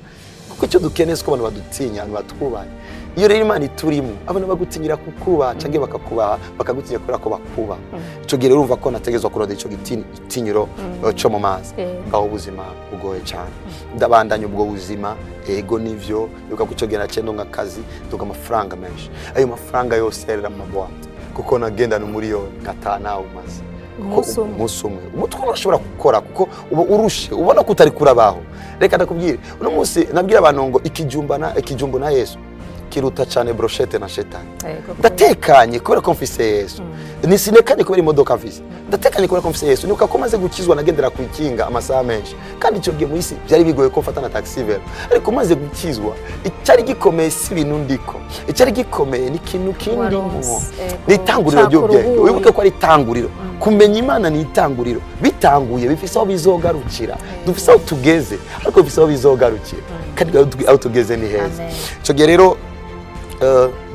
Kuko icyo dukeneye ko abantu badutinya, abantu batwubaye. Iyo rero Imana iturimo abantu bagutinyira kukuba cange bakakubaha, bakagutinya kubera ko bakuba. Ico gihe urumva ko nategezwa kuronda ico gitinyiro cyo mu mazi. Ngaho ubuzima bugoye cyane. Ndabandanya ubwo buzima ego nivyo yuko kuco gihe nacendo nk'akazi tuga amafaranga menshi. Ayo mafaranga yose yarera mu mabwate kuko nagenda no muri yo gatana umaze. Umunsi umwe umutwe urashobora gukora kuko uba urushe ubona ko utari kurabaho. Reka ndakubwire uno munsi nabwira abantu ngo ikijumbo na Yesu kiruta cyane brochette na shetani. Ndatekanye kubera ko mfise Yesu. Nisinekanye kubera imodoka mfise. Ndatekanye kubera ko mfise Yesu. Nuko akomaze gukizwa nagendera ku ikinga amasaha menshi. Kandi icyo gihe mu isi byari bigoye ko mfata na taxi vero. Ariko maze gukizwa icyari gikomeye si ibintu ndiko. Icyari gikomeye ni kintu kindi ngo. Ni itanguriro ry'ubwenge. Wibuke ko ari itanguriro. Kumenya Imana ni itanguriro. Bitanguye bifise aho bizogarukira. Dufise aho tugeze. Ariko bifise aho bizogarukira. Kandi aho tugeze ni heza. Icyo gihe rero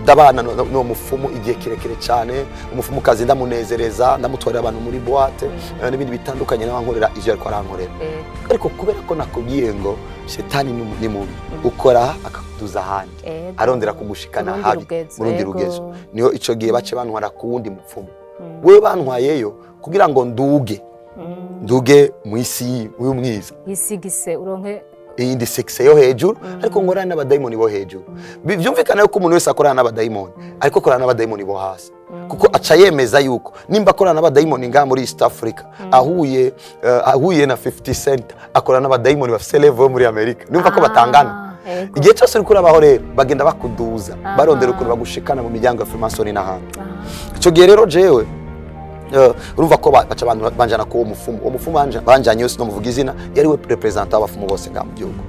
ndabana no mufumu igihe kirekire cyane. Umufumu kazi ndamunezereza, ndamutwarira abantu muri boîte n'ibindi bitandukanye n'abankorera ivyo ariko arankorera. Ariko kubera ko nakubwiye ngo shetani ni mubi ukora akakuduza ahandi arondera kugushikana habi mu rundi rugezo. Niyo ico gihe bace bantwara ku wundi mupfumu. Wewe bantwayeyo kugira ngo nduge mu isi y'umwiza yisigise uronke indi sexe yo hejuru ariko ngorana n'abadayimoni bo hejuru. Byumvikana yuko umuntu wese akorana n'abadayimoni ariko akorana n'abadayimoni bo hasi kuko aca yemeza yuko nimba akorana n'abadayimoni nga muri East Africa ahuye na 50 Cent akorana n'abadayimoni bafise level muri America. Numva ko batangana. Igihe cyose uri kurabaho rero bagenda bakuduza barondera ukuntu bagushikana mu miryango ya Freemason n'ahandi. Ico gihe rero jewe urumva ko baca abantu banjana ko uwo mufumu banjanye yose no muvuga izina yari we representant w'abafumu bose nga mu gihugu.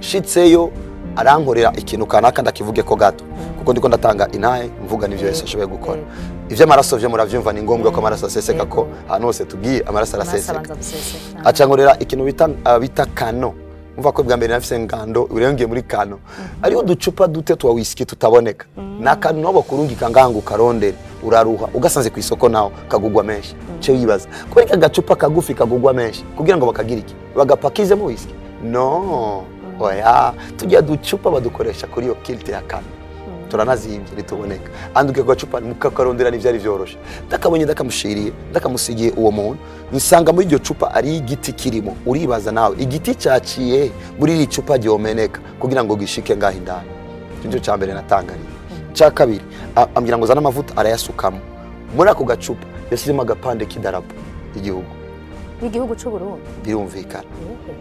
Shitseyo arankorera ikintu kanaka ndakivuge ko gato kuko ndiko ndatanga inaye mvuga n'ivyo Yesu ashoboye gukora. Ivyo amaraso vyo muravyumva ni ngombwa ko amaraso aseseka ko ahantu hose tugiye amaraso araseseka. Acankorera ikintu bita kano. Umva ko bwa mbere nafise ngando urengeye muri kano ariho ducupa dute twa whisky tutaboneka nakanu nabo kurungika ngangu karondere uraruha ugasanze ku isoko nawo kagugwa menshi. Cyo yibaza ko iki gacupa kagufi kagugwa menshi kugira ngo bakagira iki bagapakize mu whisky. No oya tujya ducupa badukoresha kuri yo kilte ya kano turanazimvye lituboneka anduke kwa cupa mukakarondera n'ivyari vyorosha. Ndakabonye ndakamushiriye ndakamusigiye uwo muntu nisanga muri iryo cupa ari igiti kirimo. Uribaza nawe igiti cyaciye muri iri cupa ryomeneka kugira ngo gishike ngaho indani. Cyo cyambere natangariye. Cya kabiri ambwira ngo zana amavuta arayasukamo muri ako gacupa yashyizemo agapande k'idarapo igihugu cy'u Burundi. Birumvikana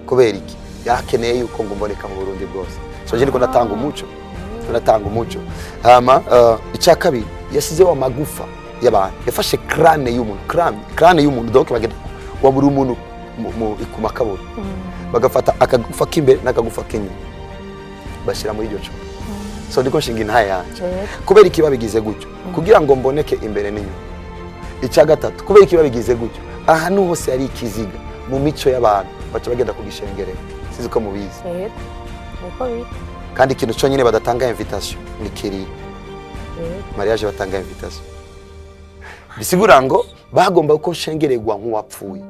kubera iki yarakeneye yuko ngo mboneka mu Burundi bwose. So je niko ndatanga umuco icya kabiri yasizeho amagufa y'abantu yafashe crane y'umuntu donc bagenda wa buri umuntu ku makaburi bagafata akagufa k'imbere n'akagufa k'inyuma bashira muri iryo cupa. So ndiko nshinga intaye yanje kubera iki babigize gutyo kugira ngo mboneke imbere n'inyuma. Icya gatatu kubera iki babigize gutyo ahantu hose ari ikiziga mu mico y'abantu baca bagenda kugishengerera. Sizi ko mubizi kandi ikintu cyo nyine badatanga invitation ni kiri mariage batanga invitation bisigura ngo bagomba uko shengererwa nk'uwapfuye.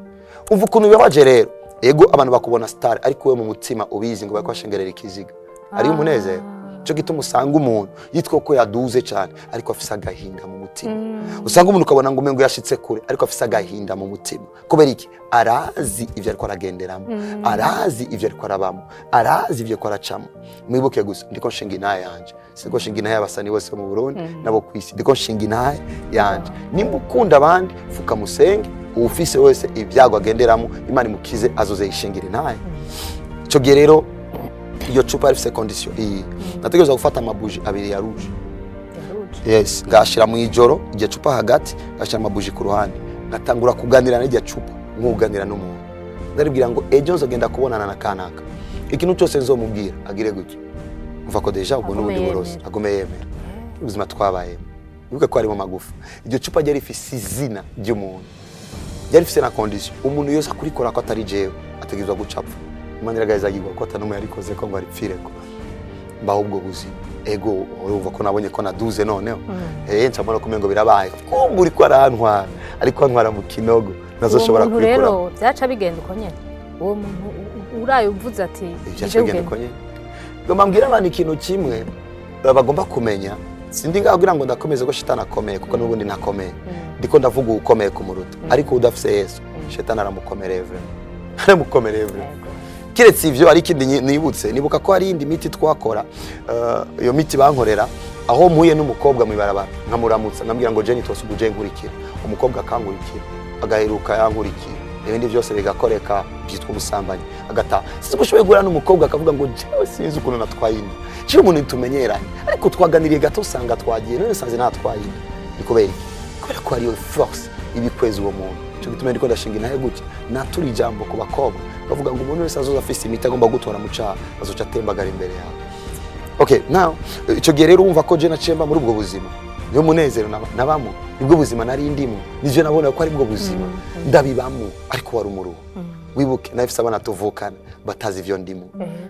Umva ukuntu bibaje rero ego abantu bakubona star ariko we mu mutima ubizi ngo bakwashengerera ikiziga ari umunezero. Cyo gituma usanga umuntu yitwa ko yaduze cyane ariko afise agahinda mu mutima. Usanga umuntu ukabona ngo umengo yashitse kure ariko afise agahinda mu mutima. Kubera iki arazi ivyo ariko aragenderamo arazi ivyo ariko arabamo arazi ivyo aracamo. Mwibuke gusa ndiko nshinga inaye yanje siko nshinga inaye abasani bose mu Burundi nabo kwisi ndiko nshinga inaye yanje. Nimba ukunda abandi fuka musenge ufise wese ibyago agenderamo Imana imukize azoze yishingira inaye. Ico gihe rero iyo cupa ifise condition iyi nategereza gufata amabuji abiri ya rouge yes ngashira mu ijoro iryo cupa hagati ngashira amabuji ku ruhande ngatangura kuganira n'iryo cupa nkuganira n'umuntu ndaribwira ngo ejo nzogenda kubonana na kanaka ikintu cyose nzomubwira agire gutyo umva ko deja ubwo n'ubundi borose agome yemera ubuzima twabayemo bivuga ko ari mu magufa iryo cupa ryari rifise izina ry'umuntu ryari rifise na condition umuntu yose akurikora ko atari jewe ategezwa gucapfa Imana iragayizagirwa ko atanumwe yarikoze ko ngo aripfireko mbaho ubwo buzima ego urumva ko nabonye ko naduze noneho ncamara kumengo birabaye kumbura ko arantwara ariko antwara mu kinogo nazoshobora kubikora rero byaca bigenda uko nyene uwo muntu uraye uvuze ati byaca bigenda uko nyene ngomba mbwira abantu ikintu kimwe bagomba kumenya sindi ngagira ngo ndakomeze ko shitani akomeye kuko n'ubundi nakomeye ndiko ndavuga ukomeye ku muruta ariko udafise Yesu shitani aramukomereye kiretse ivyo ari kindi nibutse nibuka ko hari indi miti twakora iyo miti bankorera aho muye n'umukobwa mu ibarabara nkamuramutsa ngambira ngo Jenny tosubuje nkurikira umukobwa akankurikira agaheruka yankurikira ibindi byose bigakoreka byitwa umusambanyi agata sibushoboye gura n'umukobwa akavuga ngo jewe sinzi ukuntu natwayindi cyo umuntu tumenyeranye ariko twaganiriye gato usanga twagiye none sanze natwayindi nikubera ko ari force ibikweza uwo muntu cyo gituma ndiko ndashinga inahe gutya naturi ijambo ku bakobwa bavuga ngo umuntu wese azoza afise imiti agomba gutora mu cyaha azoca atembagara imbere yawe okay now icyo gihe rero umva ko je nacemba muri ubwo buzima niyo munezero nabamo nibwo buzima nari ndimo nije nabona ko ari bwo buzima ndabibamo ariko wari umuruho wibuke nafise abana tuvukana batazi ivyo ndimo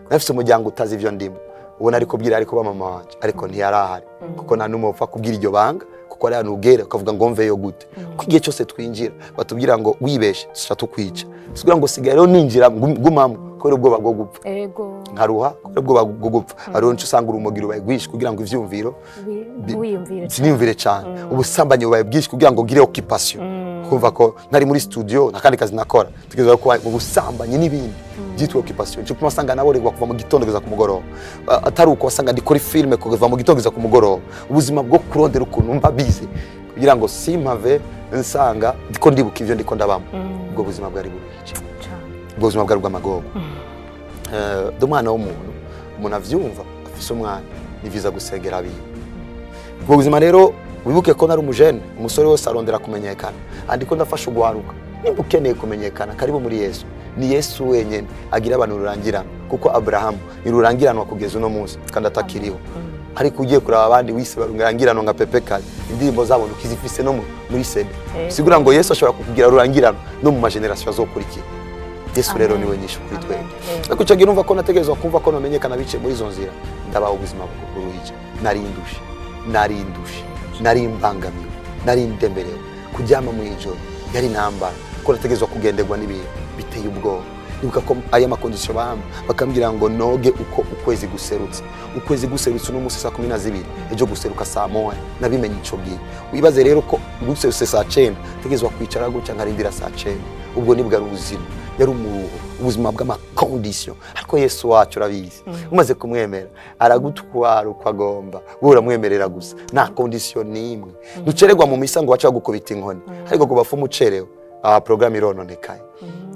nafise umuryango utazi ivyo ndimo ubona ariko bwira ariko ba mama wanje ariko ntiyarahari kuko nta numwe upfa kubwira iryo banga kuko ari ahantu ugera ukavuga ngo mveyo gute ko igihe cyose twinjira batubwira ngo wibeshe dushaka tukwica sikugira ngo sigaye rero ninjira gumamo kubera ubwoba bwo gupfa ego nkaruha kubera ubwoba bwo gupfa ariho nco usanga urumugiro baye bwishi kugira ngo ivyumviro siniyumvire cyane ubusambanyi baye bwishi kugira ngo gire occupation kumva ko nari muri studio nakandi kazi nakora tugeza ko ubusambanyi n'ibindi byitwa occupation cyo kumasanga naborerwa kuva mu gitondo kugeza ku mugoroba atari uko wasanga ndikora filme kuva mu gitondo kugeza ku mugoroba ubuzima bwo kurondera ukuntu mba bize kugira ngo simpave nsanga ndiko ndibuka ivyo ndiko ndabamo ubwo buzima bwari buruhije ubwo buzima bwari bw'amagogo dumwana w'umuntu avyumva afise umwana niviza gusengera abiye ubwo buzima rero wibuke ko nari umujene umusore wose arondera kumenyekana andiko ndafasha ugwaruka nimba ukeneye kumenyekana karibu muri Yesu ni Yesu wenyene agira abantu rurangirana kuko Abraham irurangiranwa kugeza uno munsi kandi atakiriho ariko ugiye kuraba abandi wise barungiranwa nka Pepe Kale indirimbo zabo ukizifise no muri CD sigura ngo Yesu ashobora kukugira rurangirana no mu mageneration azokurikira Yesu rero niwe nyishu kuri twe ariko cyo girumva ko nategerezwa kumva ko nomenyekana bice muri izo nzira ndabaho ubuzima bw'uruhije nari mbangamiwe nari ndemberewe kujyama mu ijoro yari ntambara ko nategerezwa kugenderwa n'ibintu biteye ubwoba nibuka ko aya makondisyo bamba bakambwira ngo noge uko ukwezi guserutse no musi saa 12 ejo guseruka saa 1 nabimenye ico gihe wibaze rero ko guserutse saa 9 tegezwa kwicara guca nkarindira saa 9 ubwo nibwo ari ubuzima yari ubuzima bw'amakondisyo ariko Yesu wacu urabizi umaze kumwemera aragutwara uko agomba bura mwemerera gusa nta kondisyo nimwe ducererwa mu misa ngo wacha gukubita inkoni ariko ko bafu mucerewe program irononekaye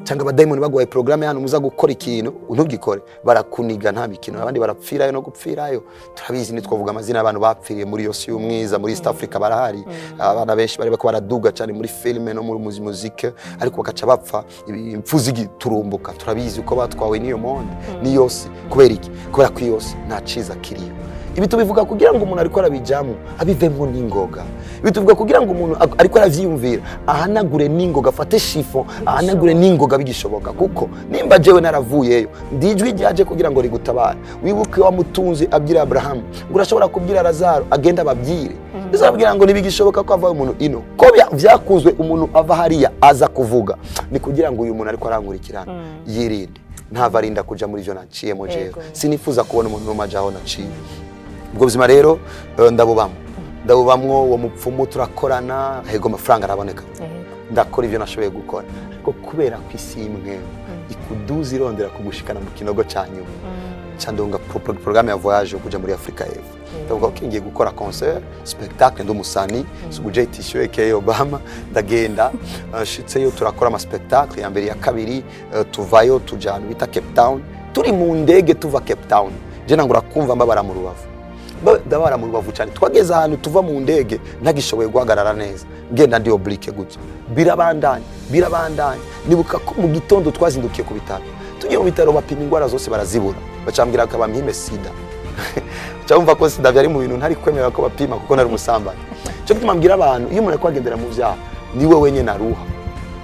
cyangwa abadayimoni bagwaye programme hano muza gukora ikintu ntugikore barakuniga nta mikino abandi barapfirayo no gupfirayo turabizi nitwovuga amazina y'abantu bapfiriye muri yose y'umwiza muri East Africa barahari abana benshi bari bako baraduga cyane muri filme no muri muzike ariko bakaca bapfa impfuzi giturumbuka turabizi uko batwawe niyo monde ni yose kubera iki kubera ko yose nta ciza kiriyo ibi tubivuga kugira ngo umuntu ariko arabijamo abivemo n'ingoga ibi tuvuga kugira ngo umuntu ariko aravyiyumvira ahanagure n'ingoga afate shifo ahanagure n'ingoga bigishoboka kuko nimba jewe naravuyeyo ndijwi ryaje kugira ngo rigutabare wibuke wa mutunzi abwira Abraham urashobora kubwira Lazaro agenda ababwire bizabwira ngo nibigishoboka ko ava umuntu ino ko vyakuzwe umuntu ava hariya aza kuvuga ni kugira ngo uyu muntu ariko arankurikirana yirinde ntavarinda kuja muri ivyo naciyemo jewe sinifuza kubona umuntu n'umajaho naciye ubwo buzima rero ndabubamwo uwo mupfumu turakorana hego amafaranga araboneka ndakora ivyo nashoboye gukora ariko kubera ko isi imwe ikuduza irondera kugushikana mu kinogo cyanyuma cyandonga programme ya voyage kuja muri Afrika y'Epfo ndavuga ko ngiye gukora concert spectacle ndumusani suguje tisho eke Obama ndagenda shitseyo turakora ama spectacle ya mbere ya kabiri tuvayo tujana bita Cape Town turi mu ndege tuva Cape Town je nangura kumva mbabara mu Rubavu ndabara mu rubavu cyane twageze ahantu tuva mu ndege ntagishoboye guhagarara neza ngenda ndi oblique gutya birabandanya nibuka ko mu gitondo twazindukiye ku bitaro tugiye mu bitaro bapima indwara zose barazibura bacambwira ko bampime sida cyumva ko sida byari mu bintu ntari kwemera ko bapima kuko nari umusambane cyo gituma mbwira abantu iyo umuntu akwagendera mu byaha niwe wenyine naruha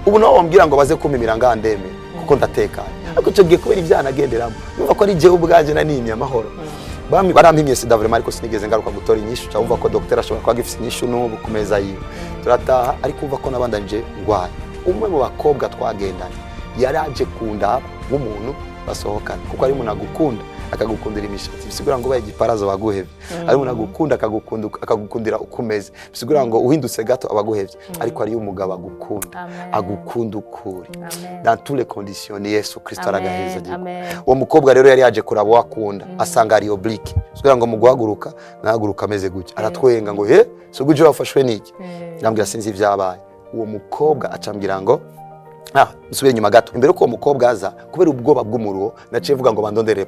ubu nawe wambwira ngo baze kumimira ngandeme kuko ndatekanye ariko cyo giye kubera ibyaha nagenderamo numva ko ari jewe ubwaje nanimye amahoro barampimye sida vraiment ariko sinigeze ngaruka gutora inyishu cyumva ko docteur ashobora kwa gifite inyishu n'ubu kumeza yiwe turataha ariko umva ko nabandanje ngwaye umwe mu bakobwa twagendanye yaraje kunda nk'umuntu basohokana kuko ari umuntu agukunda akagukundira imishatsi bisigura ngo baye igiparazo baguhevye ari umuntu agukunda akagukundira ukumeze bisigura ngo uhindutse gato abaguhevye ariko ari umugabo agukunda ukuri dans toutes les conditions ni Yesu Kristo aragaheza uwo mukobwa rero yari yaje kuraba wakunda asanga ari oblique bisigura ngo mu guhaguruka nahaguruka ameze gutya aratwenga ngo so guje wafashwe niki ndambwira sinzi ibyabaye uwo mukobwa acambwira ngo nsubire nyuma gato imbere ko uwo mukobwa aza kubera ubwoba bw'umuruho naciye vuga ngo bandondere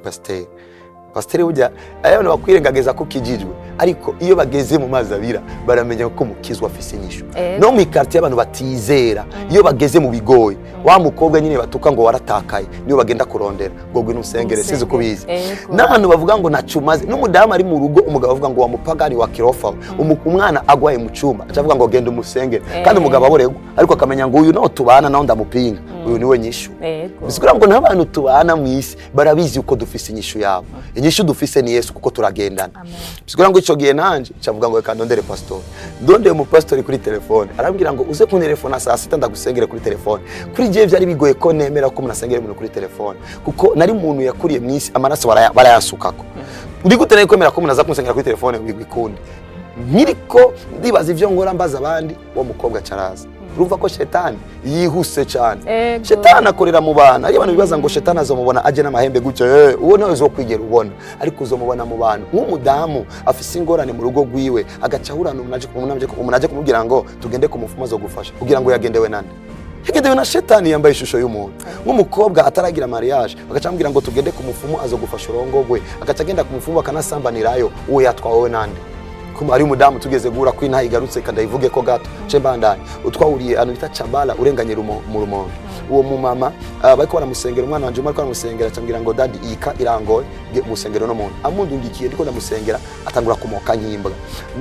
pasiteri ujya abantu bakwirengageza ko kijijwe ariko iyo bageze mu mazi abira baramenya ko mukizwa afise inyishu no mu ikarti y'abantu batizera iyo bageze mu bigoye wa mukobwa nyine batuka ngo waratakaye niyo bagenda kurondera ngo gwe nusengere sizo kubizi n'abantu bavuga ngo nacumaze n'umudamu ari mu rugo umugabo avuga ngo wa mupagani wa kirofa umwana agwaye mu cyumba acavuga ngo genda umusengere kandi umugabo aborego ariko akamenya ngo uyu no tubana naho ndamupinga uyu niwe nyishu bisigura ngo n'abantu tubana mu isi barabizi uko dufise inyishu yabo inyishu dufise ni Yesu kuko turagendana bisigura ngo ico gihe nanje cavuga ngo reka ndondere pastor ndondeye mu pastor kuri telefone arambwira ngo uze kuntelefona saa 6 ndagusengere kuri telefone kuri je byari bigoye ko nemera ko munasengere umuntu kuri telefone kuko nari umuntu yakuriye mu isi amaraso barayasukako uri gute kwemera ko munaza kumusengera kuri telefone bigikundi nkiriko ndibaza ivyo ngora mbaza abandi wo mukobwa caraza urumva ko shetani yihuse cyane shetani akorera mu bana ari abantu bibaza ngo shetani azomubona aje n'amahembe gutyo uwo nawe zo kwigera ubona ariko uzomubona mu bantu nk'umudamu afise ingorane mu rugo rwiwe agacahurana umuntu aje kumubwira ngo tugende ku mufumo zo gufasha kugira ngo yagendewe nande yagendewe na shetani yambaye ishusho y'umuntu nk'umukobwa ataragira mariage bagacambwira ngo tugende ku mufumo azogufasha urongogwe agacagenda ku mufumo akanasambanirayo uwo yatwawe nande ari umudamu tugeze gura ko intayi garutse kandayivuge ko gato cembandanye utwahuriye anu bita Chambala urenganye mu rumondo uwo mu mama bariko baramusengera umwana wanje mariko baramusengera acambwira ngo daddy ika irangoye musengero no muntu amundungikiye ndiko ndamusengera atangura kumoka nyimbwa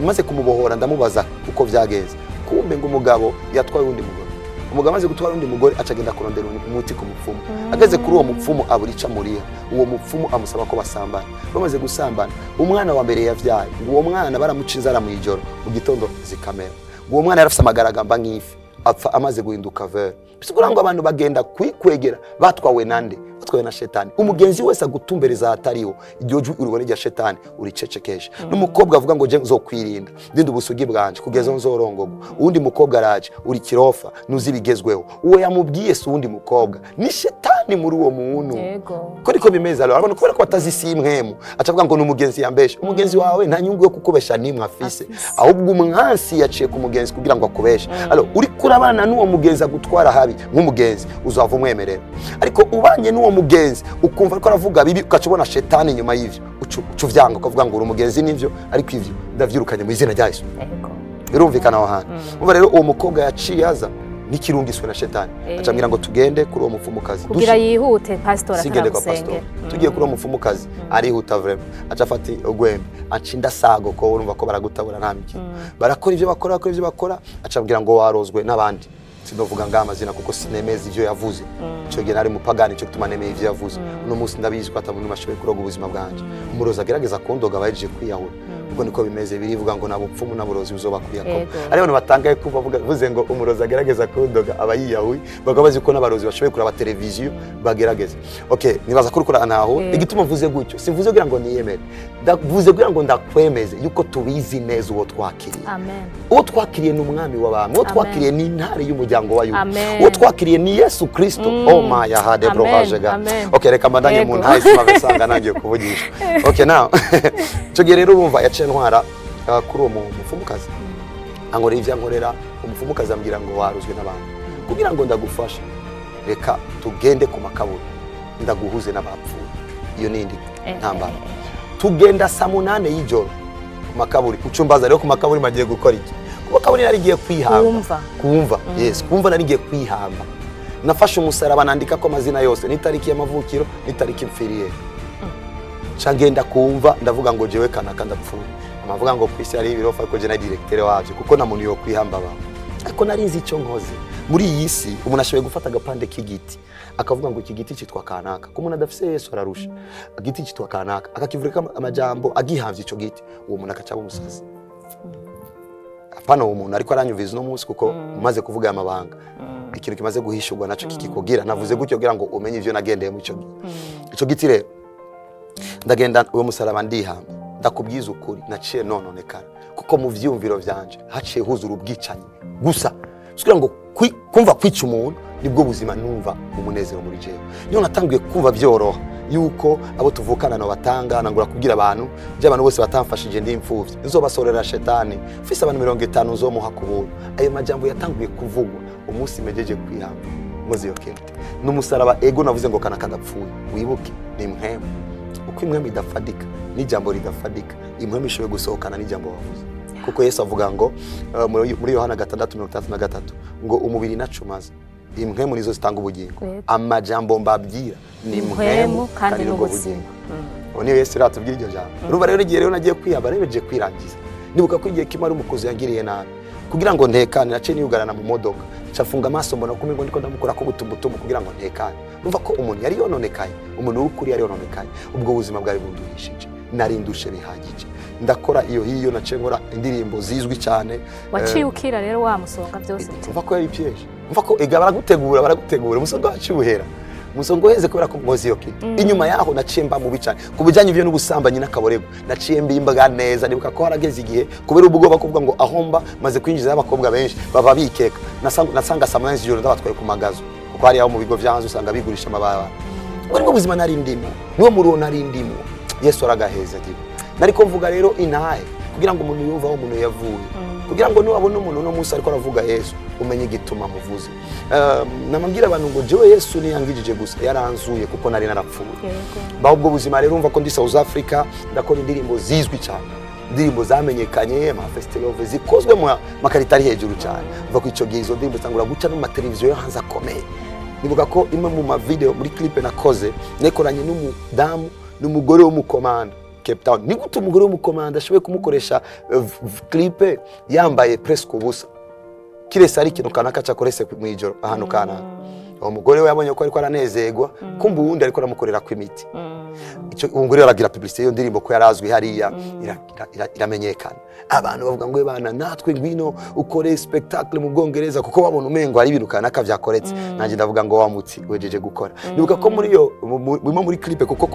maze kumubohora ndamubaza uko vyageze kumbe ngo umugabo yatwaye undi mugore umugabo amaze gutwara undi mugore acagenda kurondera umuti ku mupfumu ageze kuri uwo mupfumu aburica muriha uwo mupfumu amusaba ko basambana bamaze gusambana umwana wa mbere yavyaye uwo mwana baramuca inzara mu ijoro mu gitondo zikamera uwo mwana yarafise amagaragamba nk'ifi apfa amaze guhinduka vert bisigura ngo abantu bagenda kwikwegera batwawe nande batwawe na shetani umugenzi wese agutumbereza atariho iryo jwi uribone rya shetani uricecekesha n'umukobwa avuga ngo je nzokwirinda ndinde ubusugi bwanje kugeza nzorongogwa uwundi mukobwa araje uri kirofa nuzibigezweho uwo yamubwiye se uwundi mukobwa ni shetani muri uwo muntu ko riko bimeza rero abantu kubera ko batazisi imwemu acavuga ngo n'umugenzi yambeshe umugenzi wawe nta nyungu yo kukubesha nimwe afise ahubwo umwansi yaciye ku mugenzi kugira ngo akubeshe alors uri kurabana n'uwo mugenzi agutwara habi nk'umugenzi uzava umwemerera ariko ubanye n'uwo mugenzi ukumva ko aravuga bibi ukacubona shetani nyuma y'ivyo ucuvyanga ukavuga ngo uri umugenzi n'ivyo ariko ivyo ndavyirukanye mu izina rya Yesu birumvikana aho hantu umva rero uwo mukobwa yaciye aza nikirungiswe na shetani acambira ngo tugende kuri uwo mupfumukazi kugira yihute pastor ataramusengera tugiye kuri uwo mupfumukazi arihuta vraiment acafati ogwembe acinda sago ko urumva ko baragutabura ntamiki barakora ivyo bakora acambira ngo warozwe n'abandi sinovuga ng'amazina kuko sinemeza ivyo yavuze cyo gihe nari mupagani cyo gutuma nemeye ivyo yavuze uno munsi ndabizi ko atamuntu mashoboye kuroga ubuzima bwanje umuroza agerageza kundoga baje kwiyahura ubwo niko bimeze birivuga ngo nabupfumu naburozi uzoba kuriya ko ari abantu batangaye kuva vuze ngo umuroza agerageza kundoga abayiyahuye bagabazi ko n'abarozi bashoboye kuraba televiziyo bagerageza okay nibaza kurukura anaho igituma mvuze gutyo sivuze kugira ngo niyemere ndavuze kugira ngo ndakwemeze yuko tubizi neza uwo twakiriye amen uwo twakiriye n'umwami w'abantu uwo twakiriye ni intare y'umuryango wa Yuda uwo twakiriye ni Yesu Kristo oh my hade brohaje ga okay reka mbandanye mu ntayisi mabesanga nangiye kuvugisha okay now cyo rero bumva yaciye ntwara kuri uwo mufumukazi angore ivya nkorera umufumukazi ambwira ngo waruzwe n'abantu kugira ngo ndagufasha reka tugende ku makaburi ndaguhuze n'abapfuye iyo nindi ntambara tugenda saa 8 y'ijoro ku makaburi ucumbaza rero ku makaburi magiye gukora iki ku makaburi narigiye kwihamba kumva yes kumva narigiye kwihamba nafashe umusaraba nandika ko amazina yose n'itariki y'amavukiro n'itariki mfiriye cangenda kumva ndavuga ngo jewe kanaka ndapfuye amavuga ngo kwisi ari ibirofa ko je na directeur wavyo kuko na muntu yo kwihamba ba ariko narinzi icyo nkoze muri iyi si umuntu ashoboye gufata agapande k'igiti akavuga ngo iki giti cyitwa kanaka ko umuntu adafise Yesu ararusha igiti cyitwa kanaka akakivurika amajambo agihavye ico giti uwo muntu akacaba umusazi apana uwo muntu ariko aranyuviza no munsi kuko umaze kuvuga amabanga ikintu kimaze guhishurwa naco kikikugira navuze gutyo kugira ngo umenye ivyo nagendeye mu ico giti rero ndagenda uwo musaraba ndihamba ndakubwiza ukuri naciye nononekara kuko mu vyumviro vyanje haciye huzura ubwicanyi gusa kugira ngo kumva kwica umuntu nibwo buzima numva umunezero muri jewe niyo natangiye kumva byoroha yuko abo tuvukana no batanga nangura kubwira abantu by'abantu bose batamfashije ndi imfuvyi nzobasorera shetani fise abantu 50 zo muha kubura ayo majambo yatangiye kuvugwa umunsi mejeje kwihamba muzi yo kente n'umusaraba ego navuze ngo kanaka ndapfuye wibuke ni impwemu uko impwemu idafadika n'ijambo ridafadika impwemu ishoboye gusohokana n'ijambo wavuze kuko Yesu avuga ngo muri Yohana 6:33 ngo umubiri nacumaze impwemu nizo zitanga ubugingo amajambo mbabwira ni impwemu kandi n'ubuzima niyo Yesu ratubwira iryo jambo urumva rero igihe rero nagiye kwihamba rebeje kwirangiza nibuka ko igihe kimara umukozi yangiriye nabi kugira ngo ntekane nace niyugarana mu modoka cafunga amaso mbona ko ngo ndiko ndamukora ko gutumbutumu kugira ngo ntekane urumva ko umuntu yari yononekaye umuntu w'ukuri yari yononekaye ubwo buzima bwari bunduhishije narindushe bihagije ndakora iyo hiyo nace nkora indirimbo zizwi cyane waciye ukira rero wa musonga byose umva ko yari piège umva ko ega baragutegura umusonga wacibuhera umusonga uheze kubera ko ngozi yo kintu inyuma yaho naciye mba mu bicane kubijanye ivyo n'ubusambanyi n'akaborego naciye mbimbaga neza nibuka ko harageze igihe kubera ubwoba kuvuga ngo ahomba maze kwinjiza abakobwa benshi baba bikeka nasanga samanzi joro ndabatwaye ku magazo kuko hari aho mu bigo vyanze usanga bigurisha amababa ubwo buzima nari ndimo niwo muri nari ndimo Yesu aragaheza gihe nariko mvuga rero intahe kugira ngo umuntu yumva aho umuntu yavuye kugira ngo niwabona umuntu no munsi ariko aravuga Yesu umenye gituma muvuze namambira abantu ngo jewe Yesu niyangijije gusa yaranzuye kuko nari narapfuye ba ubwo buzima rero umva ko ndi South Africa ndakora indirimbo zizwi cyane indirimbo zamenyekanye ama festival zikozwe mu makarita ari hejuru cyane umva ko ico gihe izo ndirimbo zangura guca no mateleviziyo yo hanze akomeye nibuka ko imwe mu ma video muri clip nakoze nekoranye n'umudamu n'umugore wo mu komanda Cape Town ni gute umugore w'umukomanda ashoboye kumukoresha clip yambaye presque ubusa kirese ari ikintu kanaka cyakorese mu ijoro ahantu kana uwo mugore we yabonye ko ariko aranezegwa kumbe uwundi ariko aramukorera ku imiti icyo umugore aragira publicité yo ndirimbo ko yarazwi hariya iramenyekana abantu bavuga ngo bana natwe ngwino ukore spectacle mu Bwongereza kuko babona umengo ari ibintu kanaka vyakoretse nanje ndavuga ngo wamutsi wejeje gukora nibuka ko muri yo muri clip kuko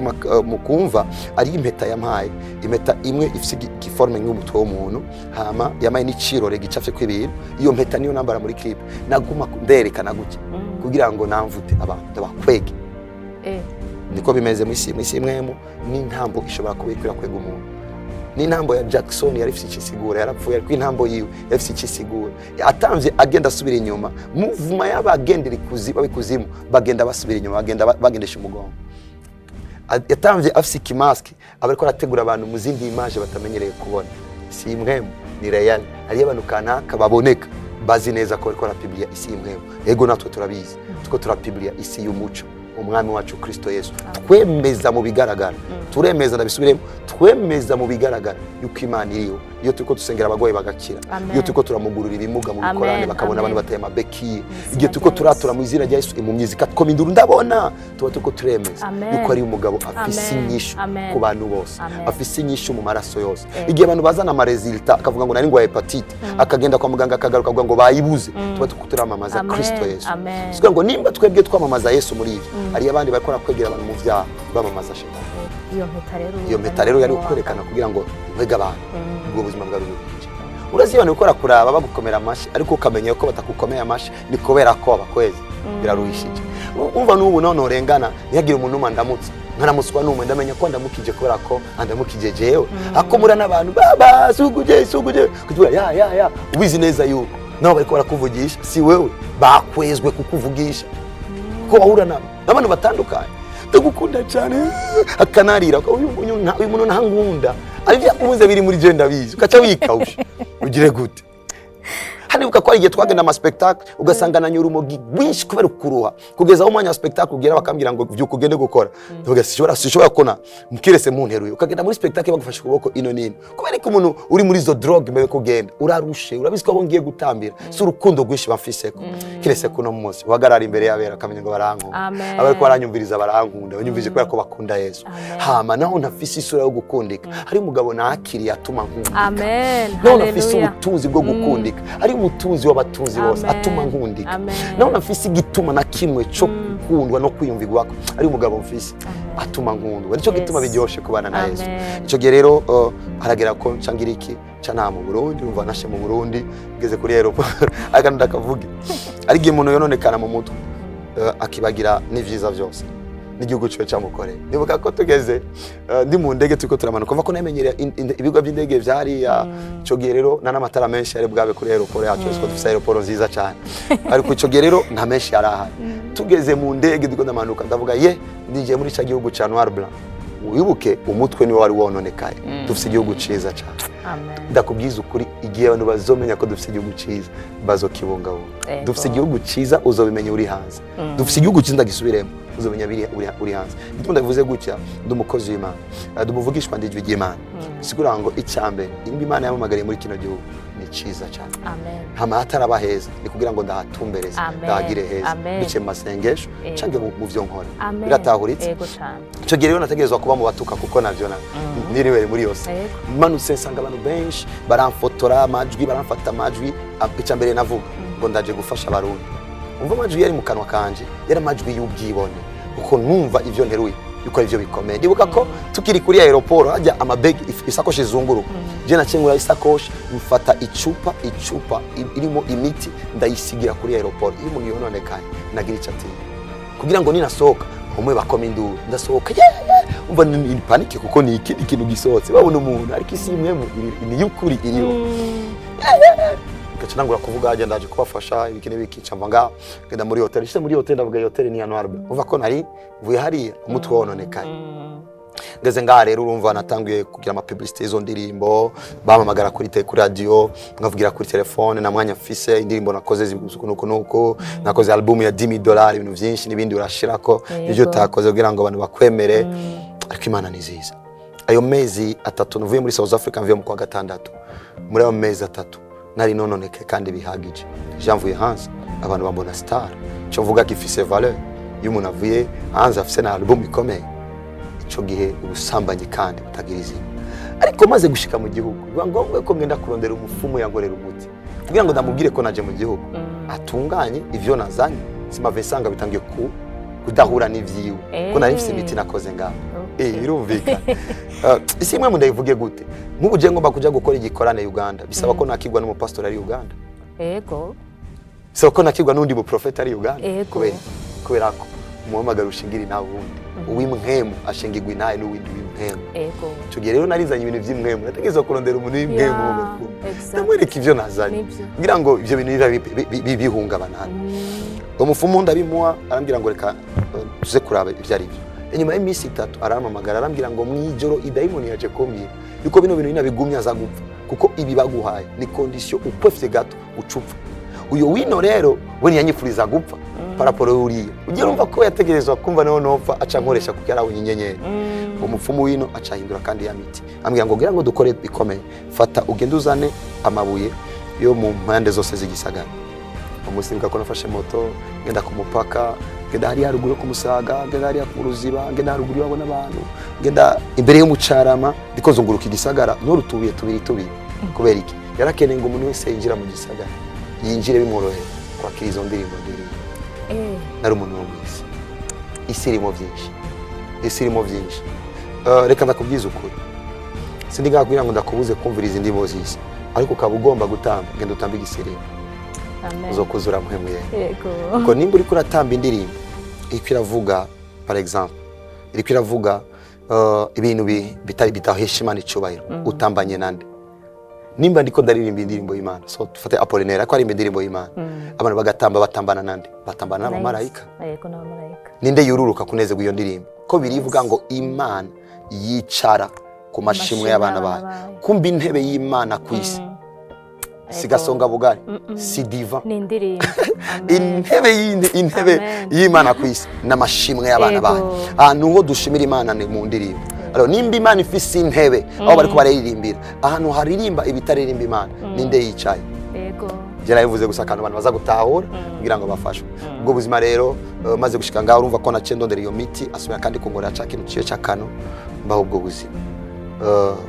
mu kumva ari impeta yampaye impeta imwe ifise iforme nk'umutwe w'umuntu hama yamaye n'icirore gicafye kw'ibintu iyo mpeta niyo nambara muri clip naguma nderekana guke kugira ngo namvute abantu bakwege niko bimeze mwisi mwemu n'intambo ishobora kubikira kwega umuntu n'intambo ya Jackson yari ifite ikisigura yarapfuye ariko intambo yiwe yafite ikisigura atamvye agenda asubira inyuma muvuma y'abagendera babikuzimu bagenda basubira inyuma bagendesha umugongo yatamvye afite ikimask abariko arategura abantu mu zindi image batamenyereye kubona si mwemu ni real ari abantu kanaka baboneka bazi neza ko ariko arapiblia isi mwemu ego natwe turabizi tuko turapiblia isi y'umuco umwami wacu Kristo Yesu twemeza mu bigaragara turemeza ndabisubiremo twemeza mu bigaragara yuko Imana iriho iyo tuko tusengera abagwayi bagakira iyo tuko turamugurura ibimuga mu bikorane bakabona abantu bateye amabeki igihe tuko turatura mu izina rya Yesu imumyizi katko minduru ndabona tuko turemeza yuko ari umugabo afise inyishu ku bantu bose afise inyishu mu maraso yose igihe abantu bazana ama resultat akavuga ngo nari ngo hepatite akagenda kwa muganga akagaruka ngo bayibuze tuko turamamaza Kristo Yesu siko ngo nimba twebwe twamamaza Yesu muri ivyo ari abandi bariko nakwegera abantu mu vyaha bamamaza shetani iyo mpeta rero yari ukwerekana kugira ngo mwega abantu ubwo buzima bwa rubije urazibana ukora kuraba bagukomera amashi ariko ukamenya ko batakukomeye amashi ni kubera ko abakwezi biraruhishije umva n'ubu none urengana ntiyagira umuntu mandamutse nkanamuswa n'umwe ndamenya ko ndamukije kubera ko andamukije jewe akomura n'abantu baba suguje kugira ya ubizi neza yuko nabo bariko barakuvugisha si wewe bakwezwe kukuvugisha ko wahura n'abantu batandukanye ndagukunda cyane akanarira uyu muntu ntangunda arivyo ubuze biri muri je ndabizi ukaca wikawusha ugire gute hanibuka ko igihe twagenda ama spectacle ugasanga na nyurumogi rwinshi kubera ukuruha kugeza aho umwanya wa spectacle ugera bakambwira ngo vyuko ugende gukora ntuga sishobora kona mukirese munteruye ukagenda muri spectacle bagufasha kuboko ino nino kubera ko umuntu uri muri zo drogue mbere kugenda urarushe urabizi ko bongiye gutambira si urukundo rwinshi bafiseko kirese kuno munsi uhagarara imbere yabera akamenya ngo barankunda abariko baranyumviriza barankunda banyumvije kubera ko bakunda Yesu hama naho ntafise isura yo gukundika hari umugabo nakiriye atuma nkundika amen naho ntafise ubutunzi bwo gukundika ari umutunzi w'abatunzi bose atuma nkundika naho ntafise igituma na kimwe cyo gukundwa no kwiyumvirwa ari umugabo mfise atuma nkundwa nico gituma biryoshe kubana na Yesu ico gihe rero haragera ko ncangira iki cana mu Burundi umva nashe mu Burundi ngeze kuri aeroport aganda akavuga ari gihe umuntu yononekana mu mutwe akibagira n'ivyiza byose n'igihugu cyo cyamukoreye nibuka ko tugeze ndi mu ndege tuko turamanuka umva ko namenyera ibigo by'indege byari cyo gihe rero n'amatara menshi ari bwabe kuri aeroport yacu ko dufite aeroport nziza cyane ariko cyo gihe rero nta menshi yarahari tugeze mu ndege duko ndamanuka ndavuga ye ndije muri cya gihugu cya Noir Blanc wibuke umutwe niwe wari wononekaye dufite igihugu ciza cyane ndakubwiza ukuri igihe abantu bazomenya ko dufite igihugu ciza bazokibungabunga dufite igihugu ciza uzobimenya uri hanze dufite igihugu ciza ndagisubiremo uzomenya uri hanze gituma ndavuze gutya ndumukozi w'Imana ndumuvugishwa ndijwe ry'Imana sigura ngo icyambere imbi Imana yamamagariye muri kino gihugu ni ciza cyane hama hataraba heza ni kugira ngo ndahatumbereze ndahagire heza bice masengesho cange mu vyo nkora biratahuritse ico gihe rero nategerezwa kuba mu batuka kuko navyo niriwe muri yose manutse nsanga abantu benshi baramfotora amajwi baramfata amajwi icyambere navuga ngo ndaje gufasha abarundi umva amajwi yari mu kanwa kanje yari amajwi y'ubwibone uko numva ivyo nteruye yuko ivyo bikomeye ndibuka ko tukiri kuri aeroport hajya amabeg isakoshi zunguruka je nakengura isakoshi mfata icupa irimo imiti ndayisigira kuri aeroport iyo umuntu yononekaye nagira icati kugira ngo ninasohoka umwe bakoma induru ndasohoka umva ni panike kuko ni ikintu gisohotse babona umuntu ariko isi imwe ni y'ukuri iriho nangura kuvuga agenda aje kubafasha ibikene bikica mvanga ngenda muri hotel ishite muri hotel ndavuga hotel ni ya Noir Blanc uva ko nari vuye hari umutwe wononekaye ngeze ngaha rero urumva natanguye kugira ama publicité izo ndirimbo bamamagara kuri radio ngavugira kuri telefone na mwanya mfise indirimbo nakoze nuko nakoze album ya $10 ibintu byinshi nibindi urashirako ivyo takoze kugira ngo abantu bakwemere ariko Imana ni nziza ayo mezi atatu nuvuye muri South Africa mvuye mu kwa gatandatu muri ayo mezi atatu nari nononeke kandi bihagije janvuye hanze abantu bambona star cyo mvuga gifise valeur y'umuntu avuye hanze afise na album ikomeye ico gihe ubusambanye kandi butagira izina ariko maze gushika mu gihugu biba ngombwa ko ngenda kurondera umufumu yangorera umuti kugira ngo ndamubwire ko naje mu gihugu atunganye ivyo nazanye simave sanga bitangiye kudahura n'ivyiwe ko nari mfise imiti nakoze ngaho birumvika isi imwe mu ndayivuge gute nk'ubu je ngomba kuja gukora igikorane Uganda bisaba ko nakigwa n'umupastor ari Uganda ego bisaba ko nakigwa n'undi mu prophet ari Uganda kubera ko umuhamagaro ushingiri nawe uw'imwemu ashingirwa inaye n'uwindi w'imwemu ego cyo gihe rero narizanye ibintu vy'imwemu nategeza kurondera umuntu w'imwemu ndamwereka ivyo nazanye kugira ngo ivyo bintu bihungabana umufumu ndabimuha arambwira ngo reka tuze kuraba ivyo ari byo inyuma y'imisi 3 arampamagara arambwira ngo mwijoro idayimoni yaje kumbwira yuko bino bintu binabigumya za gupfa kuko ibi baguhaye ni condition ukwefye gato ucupfa uyo wino rero we ntiyanyifuriza gupfa paraporo uriye ugiye umva ko yategerezwa kumva naho nopfa aca nkoresha kuko yarawunye inyenyeri umupfumu wino acahindura kandi ya miti ambwira ngo gira ngo dukore bikomeye fata ugende uzane amabuye yo mu mpande zose zigisagara umusibuka ko nafashe moto ngenda ku mupaka ngenda hari haruguru ku Musaga ngenda hari ku Ruziba ngenda haruguru babona abantu ngenda imbere y'umucarama ndikozunguruka igisagara no rutubiye tubiri kubera iki yarakeneye ngo umuntu wese yinjira mu gisagara yinjire bimworoheye kwakira izo ndirimbo nari umuntu wo mwisi isi irimo byinshi reka ndakubwiza ukuri sindi ngakubwira ngo ndakubuze kumvira izi ndirimbo zisi ariko ukaba ugomba gutamba ngenda utamba igisirimo uzokuzura muhemuye yego ko nimba uri kuratamba indirimbo iko iravuga par exemple iko iravuga ibintu bitahesha Imana icubahiro utambanye nande nimba ndiko ndaririmba indirimbo y'Imana so tufate Apollinaire ko ari indirimbo y'Imana abantu batambana nande batambana n'abamarayika yego n'abamarayika ninde yururuka kuneze guyo ndirimbo ko birivuga ngo Imana yicara ku mashimwe y'abana bayo. Kumba intebe y'Imana ku isi si gasonga bugari, si diva, ni indirimbo. intebe y'Imana ku isi n'amashimwe y'abana bayo. Ahantu ho dushimira Imana ni mu ndirimbo. Alors nimba Imana ifise intebe aho bari ko baririmbira, ahantu haririmba ibitaririmba Imana ninde yicaye? Yego. Jera yavuze gusa akantu abantu baza gutahura kugira ngo bafashwe. Ubwo buzima rero maze gushika ngaho urumva ko naciye ndondera iyo miti, asubira kandi kongora ca kintu ciye cy'akano mbaho ubwo buzima.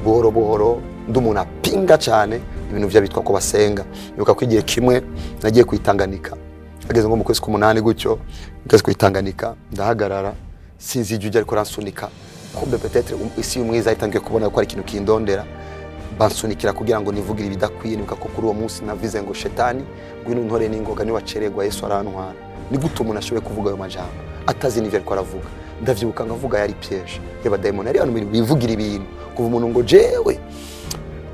Buhoro buhoro ndumuntu apinga cyane ibintu bya bitwa ko basenga. Yuka kwigiye kimwe nagiye kwitanganika, ageze ngo mu kwezi k'umunani gutyo ngeze kwitanganika, ndahagarara sinzi ijuje ariko ransunika, kumbe peut-être isi umwiza itangiye kubona ko ari ikintu kindondera, bansunikira kugira ngo nivugire ibidakwiye. Nuka ko kuri uwo munsi navize ngo shetani ngwino ntore n'ingoga ni wacererwa Yesu arantwara. Ni gute umuntu ashoboye kuvuga ayo majambo atazi n'ivyo ariko aravuga? Ndavyibuka ngavuga yari piège y'abadayimoni, ari abantu bivugira ibintu kuva umuntu ngo jewe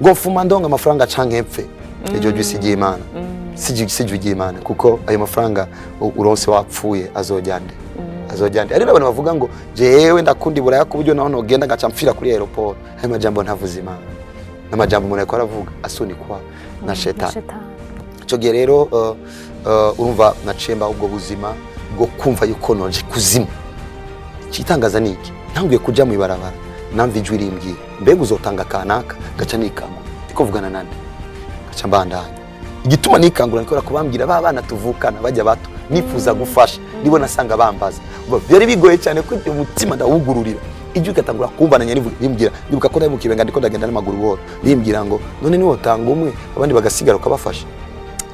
ngo mfuma ndonga amafaranga canke mpfe. Iryo jwi sigiye Imana, sigiye Imana, kuko ayo mafaranga uronse wapfuye azojyande. Ari abantu bavuga ngo jewe ndakundi buraya ku buryo naho nogenda ngaca mpfira kuri aeroport. Ayo majambo ntavuze Imana, n'amajambo umuntu ariko aravuga asunikwa na shetani. Ico gihe rero urumva nacemba ubwo buzima bwo kumva yuko noje kuzima. Citangaza niki ntanguye kuja mu ibarabara, namva ijwi rimbwira mbega uzotanga kanaka, gaca nikangura ndiko vugana nande, gaca mbandanya. Igituma nikangura niko kubambwira ba bana tuvukana bajya bato nifuza gufasha, nibo nasanga bambaza. Byari bigoye cyane ko umutima ndawugururira. Ijwi gatangura kumbana rimbwira, ndibuka ko mu kibenga ndiko ndagenda n'amaguru boro, rimbwira ngo none ni wotanga umwe abandi bagasigara ukabafasha.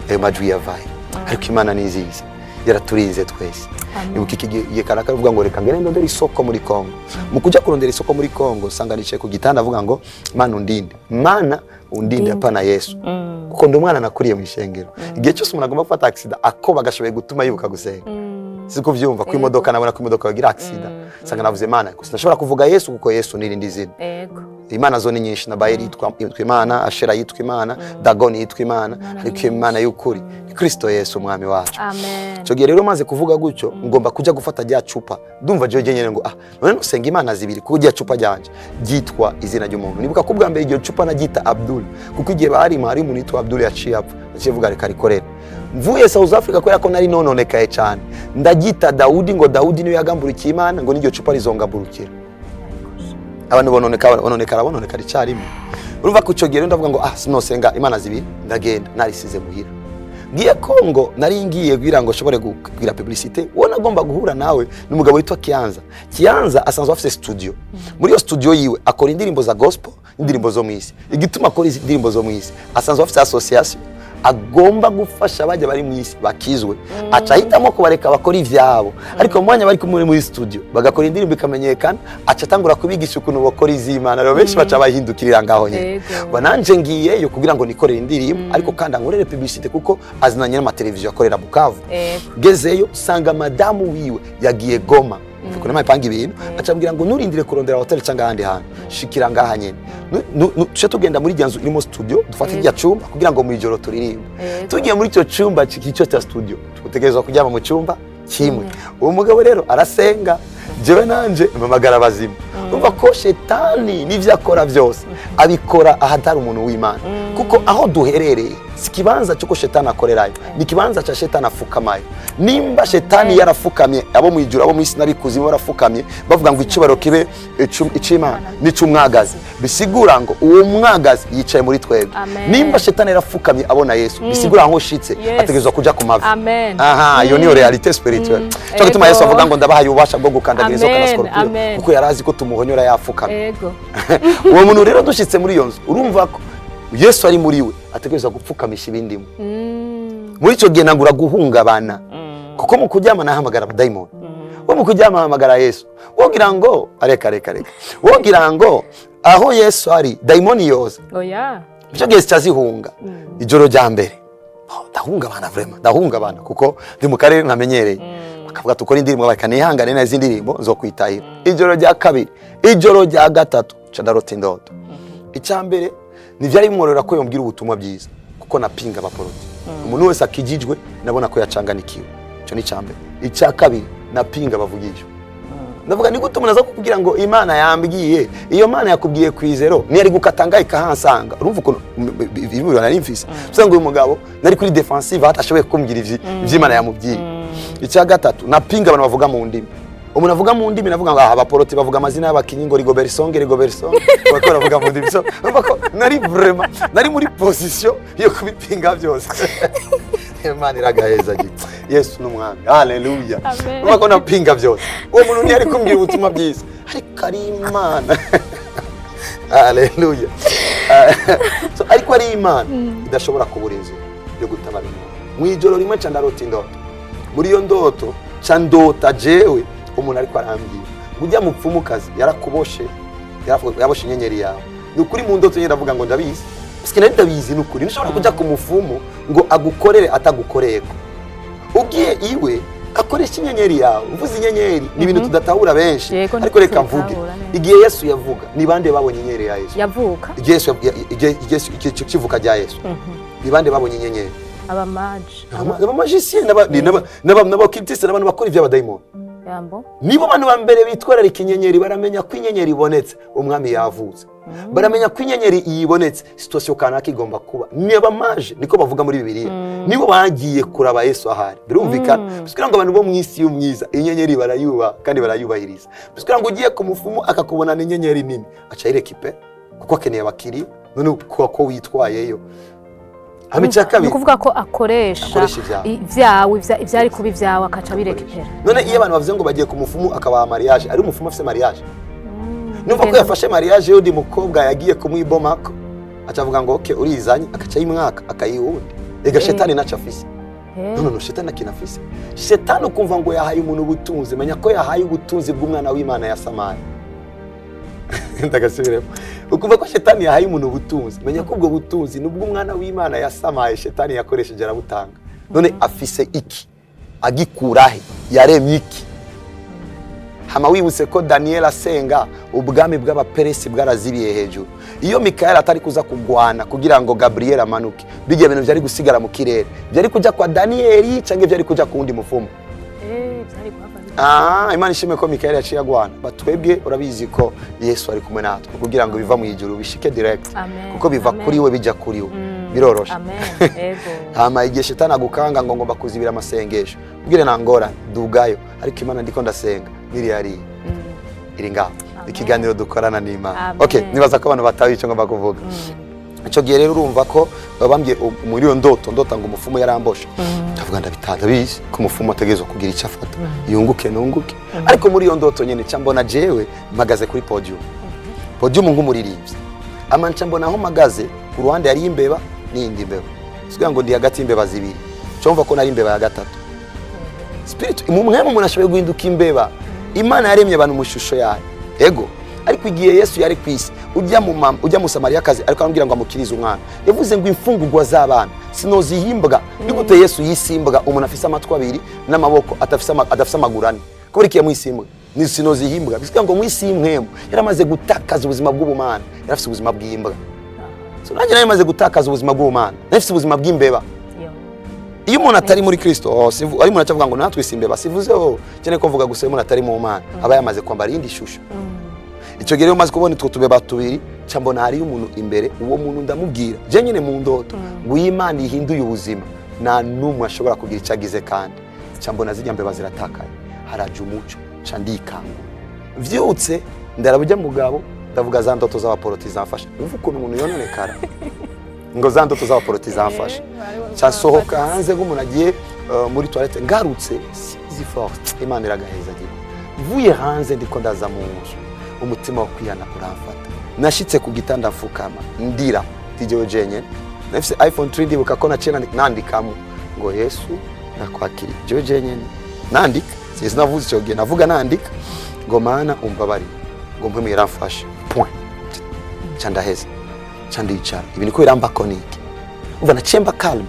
Ayo majwi yavaye, ariko Imana nizizi yaraturinze twese. Nibuka iki karaka ruvuga ngo reka ngende ndondera isoko muri Kongo. Mu kujya kurondera isoko muri Kongo sanganice ku gitanda avuga ngo Mana undinde, Mana undinde apana Yesu, kuko ndo mwana nakuriye mu ishengero. Igihe cyose umuntu agomba gufata accident akoba gashoboye gutuma yibuka gusenga. Siko vyumva ku imodoka, nabona ku imodoka yagira accident sanga navuze Mana gusa ndashobora kuvuga Yesu kuko Yesu nirindi zina. Yego. Imana zo ni nyinshi, na Bayeli yitwa Imana, Ashera yitwa Imana, Dagoni yitwa Imana, ariko Imana y'ukuri ni Kristo Yesu umwami wacu. Amen. Cyo gihe rero maze kuvuga gutyo ngomba kujya gufata rya cupa, ndumva je nyene ngo none nusenga Imana zibiri kuko rya cupa ryanje ryitwa izina ry'umuntu. Nibuka ko bwa mbere iryo cupa nagita Abdul, kuko igihe hari umuntu yitwa Abdul yaciye apfa, yaciye vuga reka rikorera. Mvuye South Africa ko yako nari nononekaye cyane, ndagita Daudi ngo Daudi niyo yagamburikiye Imana ngo n'iryo cupa rizongamburukira. Abantu bononekara cyarimo. Urumva ko cyo gihe ndavuga ngo sinosenga Imana zibiri, ndagenda narisize muhira. Ngiye Kongo nari ngiye kugira ngo shobore kugira publicité, wona agomba guhura nawe n'umugabo witwa Kianza asanzwe afite studio. Muri iyo studio yiwe akora indirimbo za gospel, indirimbo zo mwisi. Igituma akora indirimbo zo mwisi, asanzwe afite association agomba gufasha abajya bari mu isi bakizwe. Acahitamo ko bareka bakora ivyabo, ariko mwanya bari kumwe muri studio bagakora indirimbo ikamenyekana, acatangura kubigisha ukuntu bakora iz'Imana. Rero benshi baca bahindukirira ngaho nyene. Bananje ngiye yo kugira ngo nikorere indirimbo, ariko kandi ankorere publicité kuko azinanye n'amateleviziyo akorera Bukavu. Gezeyo sanga madamu wiwe yagiye Goma, kuko mpanga ibintu, acambwira ngo nurindire kurondera hotel cyangwa ahandi hantu, shikira ngaha nyene. Tuje tugenda muri ryanzu irimo studio, dufata irya cyumba kugira ngo mu ijoro turirimbe. Tugiye muri cyo cyumba cy'icyo cya studio, tutegerezwa kujyama mu cyumba kimwe. Uwo mugabo rero arasenga, jewe nanje mpamagara bazima. Umva ko shetani nivyo akora byose abikora ahatari umuntu w'Imana, kuko aho duherereye sikibanza cyo ko shetani akorerayo, ni kibanza cha shetani afukamayo. Nimba shetani yarafukamye, abo mu ijuru abo mu isi nabikuzi barafukamye bavuga ngo icubaro kibe ic'Imana n'ic'umwagazi, bisigura ngo uwo mwagazi yicaye muri twebwe. Nimba shetani yarafukamye abona Yesu, bisigura ngo shitse ategerezwa kuja ku mavi. Iyo niyo realite spirituelle. Cyo gituma Yesu avuga ngo ndabahaye ubasha bwo gukandagira inzoka na scorpion, kuko yarazi ko tumuhonyora yafukamye. Uwo muntu rero dushitse muri iyo nzu, urumva ko Yesu ari muri we ategerezwa gupfukamisha ibindimo. Muri icyo gihe nangura guhungabana, kuko mu kuryama nahamagara abadayimoni, wo mu kuryama nahamagara Yesu. Wogira ngo areka wogira ngo aho Yesu ari dayimoni yoza. Icyo gihe cyazihunga. Ijoro rya mbere ndahungabana vraiment, ndahungabana kuko ndi mu karere ntamenyereye. Bakavuga tukora indirimbo bakanihangane na izindi ndirimbo zo kwitahira. Ijoro rya kabiri, ijoro rya gatatu cadarota indoto. Icyambere nivyari bimworera ko yombwira ubutumwa byiza, kuko napinga abaporoti. Umuntu wese akijijwe nabona ko yacanganikiwe. Cyo ni cyambere. Icya kabiri napinga abavugisho. ndavuga ni gute umuntu aza kukubwira ngo Imana yambwiye, iyo Mana yakubwiye kwizero ni ari gukatanga ikahansanga. Urumva ukuntu ibibura nari mfise usanga uyu mugabo nari kuri defensive hatashoboye kumbwira ivy'Imana yamubwiye. Icya gatatu napinga abantu bavuga mu ndimi. Umuntu avuga mu ndimi navuga ngo abaporoti bavuga amazina y'abakinyi ngo Rigobert Song bakora bavuga mu ndimi. So urumva ko nari vraiment nari muri position yo kubipinga byose. Imana iragaheza gito. Yesu n'umwami. Haleluya. Urumva ko napinga byose. Uwo muntu ntiyari kumbwira ubutumwa bwiza. Ariko ari Imana. Haleluya. So ariko ari Imana idashobora kubura inzira yo gutabara umuntu. Mwijoro rimwe candarota indoto. Muri iyo ndoto candota jewe umuntu ariko arambwira ujya mupfumukazi yarakuboshe yaboshe inyenyeri yawe. Nukuri mu ndoto nyine avuga ngo ndabizi. Parce que ndabizi nukuri nishobora kujya ku mufumu ngo agukorere atagukoreko. Ugiye iwe akoresha inyenyeri yawe. Uvuze inyenyeri ni ibintu tudatahura benshi ariko reka mvuge. Igihe Yesu yavuga ni bande babonye inyenyeri ya Yesu? Yavuka. Yesu kivuka rya Yesu. Ni bande babonye inyenyeri? Abamagicien n'abakirtiste n'abantu bakora iby'abadayimoni. Nibo bantu ba mbere bitwararika inyenyeri, baramenya ko inyenyeri ibonetse umwami yavutse. Baramenya ko inyenyeri yibonetse situation kanaka igomba kuba. Ni abamaje niko bavuga muri Bibiliya. Nibo bagiye kuraba Yesu ahari. Birumvikana kugira ngo abantu bo mu isi y'umwiza inyenyeri barayuba kandi barayubahiriza. Kugira ngo ugiye ku mufumu akakubona n'inyenyeri nini aca irekipe kuko akeneye abakiri none ko witwayeyo. Ni kuvuga ko akoresha ibyawe ibyari kuba ibyawe akaca birekipera. None iyo abantu bavuze ngo bagiye ku mufumu akabaha mariage ari umufumu afite mariage. Numva ko yafashe mariage y'undi mukobwa yagiye kumwibomako acavuga ngo okay urizanye akaca y'imwaka akayihunda. Ega shetani naca afise. No shetani akinafise. Shetani ukumva ngo yahaye umuntu ubutunzi, menya ko yahaye ubutunzi bw'umwana w'Imana ya Samari. Ndagasubiremo. Ukumva ko shetani yahaye umuntu ubutunzi, menya ko ubwo butunzi nubwo umwana w'Imana yasamaye shetani yakoresheje arabutanga. None afise iki? Agikurahe? Yaremye iki? Hama wibutse ko Daniel asenga ubwami bw'abaperesi bwarazibiye hejuru. Iyo Mikael atari kuza kugwana kugira ngo Gabriel amanuke, bijye ibintu byari gusigara mu kirere. Byari kujya kwa Daniel cyangwa byari kujya ku wundi mufumu? Byari kuhava. Imana ishime ko Mikael yaciye agwana. Batwebwe urabizi ko Yesu ari kumwe natwe kugira ngo biva mu ijuru bishike direct. Kuko biva kuri we bijya kuri we. Biroroshe. Hama igihe shetani agukanga ngo ngomba kuzibira amasengesho. Ubwire nangora dugayo ariko Imana ndiko ndasenga niri yari iri ngaho. Ikiganiro dukorana n'Imana. Okay, nibaza ko abantu bataye icyo ngomba kuvuga. Ico gihe rero urumva ko babambye muri iyo ndoto ngo umufumu yaramboshe. Ndavuga ndabitanda bizi ko umufumu ategezwe kugira icyo afata. Yunguke nunguke. Ariko muri iyo ndoto nyene cyambona jewe mpagaze kuri podium. Podium nk'umuririmbyi. Amanca mbona aho mpagaze ku ruhande yari imbeba n'indi mbeba. Sigira ngo ndi hagati imbeba zibiri. Cyumva ko nari imbeba ya gatatu. Spirit umwe umuntu ashoboye guhinduka imbeba. Imana yaremye abantu mu shusho yayo. Ego ariko igihe Yesu yari kwisi ujya mu Samariyakazi ariko arambwira ngo amukirize umwana. Yavuze ngo imfungurwa z'abana sinozihimbwa. Nigute Yesu yisimbwa umuntu afise amatwi abiri n'amaboko adafise amaguru ane. Ko burikiye mu isimbwa ni sinozihimbwa. Bisiga ngo mu isimwemo yaramaze gutakaza ubuzima bw'ubumana. Yarafise ubuzima bw'imbwa. So nanjye nari maze gutakaza ubuzima bw'ubumana. Nafise ubuzima bw'imbeba. Iyo umuntu atari muri Kristo, ari umuntu acavuga ngo natwe simbeba sivuzeho cyane ko mvuga gusa umuntu atari mu Mana aba yamaze kwambara indi shusho. Icyo gihe umaze kubona itwo tubeba tubiri cyambona hari umuntu imbere, uwo muntu ndamubwira je nyine mu ndoto ngo Imana ihinduye ubuzima nta numwe ashobora kugira icyagize kandi cyambona zijya mbeba ziratakaye haraje umuco candikanga vyutse ndarabujya mugabo ndavuga za ndoto z'abaporoti zamfasha uvuga ukuntu umuntu yononekara ngo za ndoto z'abaporoti zamfasha cyasohoka hanze nk'umuntu agiye muri toilette ngarutse si fort Imana iragaheza gihe vuye hanze ndiko ndaza mu nzu umutima wo kwihana uramfata nashitse ku gitanda mfukama ndira tijewe jenye nafise iPhone 3D bukakona cyena nandikamo ngo Yesu nakwakiri jewe jenye nandika sinavuze cyo gihe navuga nandika ngo Mana umbabari ngo mpwe miramfasha point cyandaheza cyandicara ibi niko iramba koniki umva na chemba calm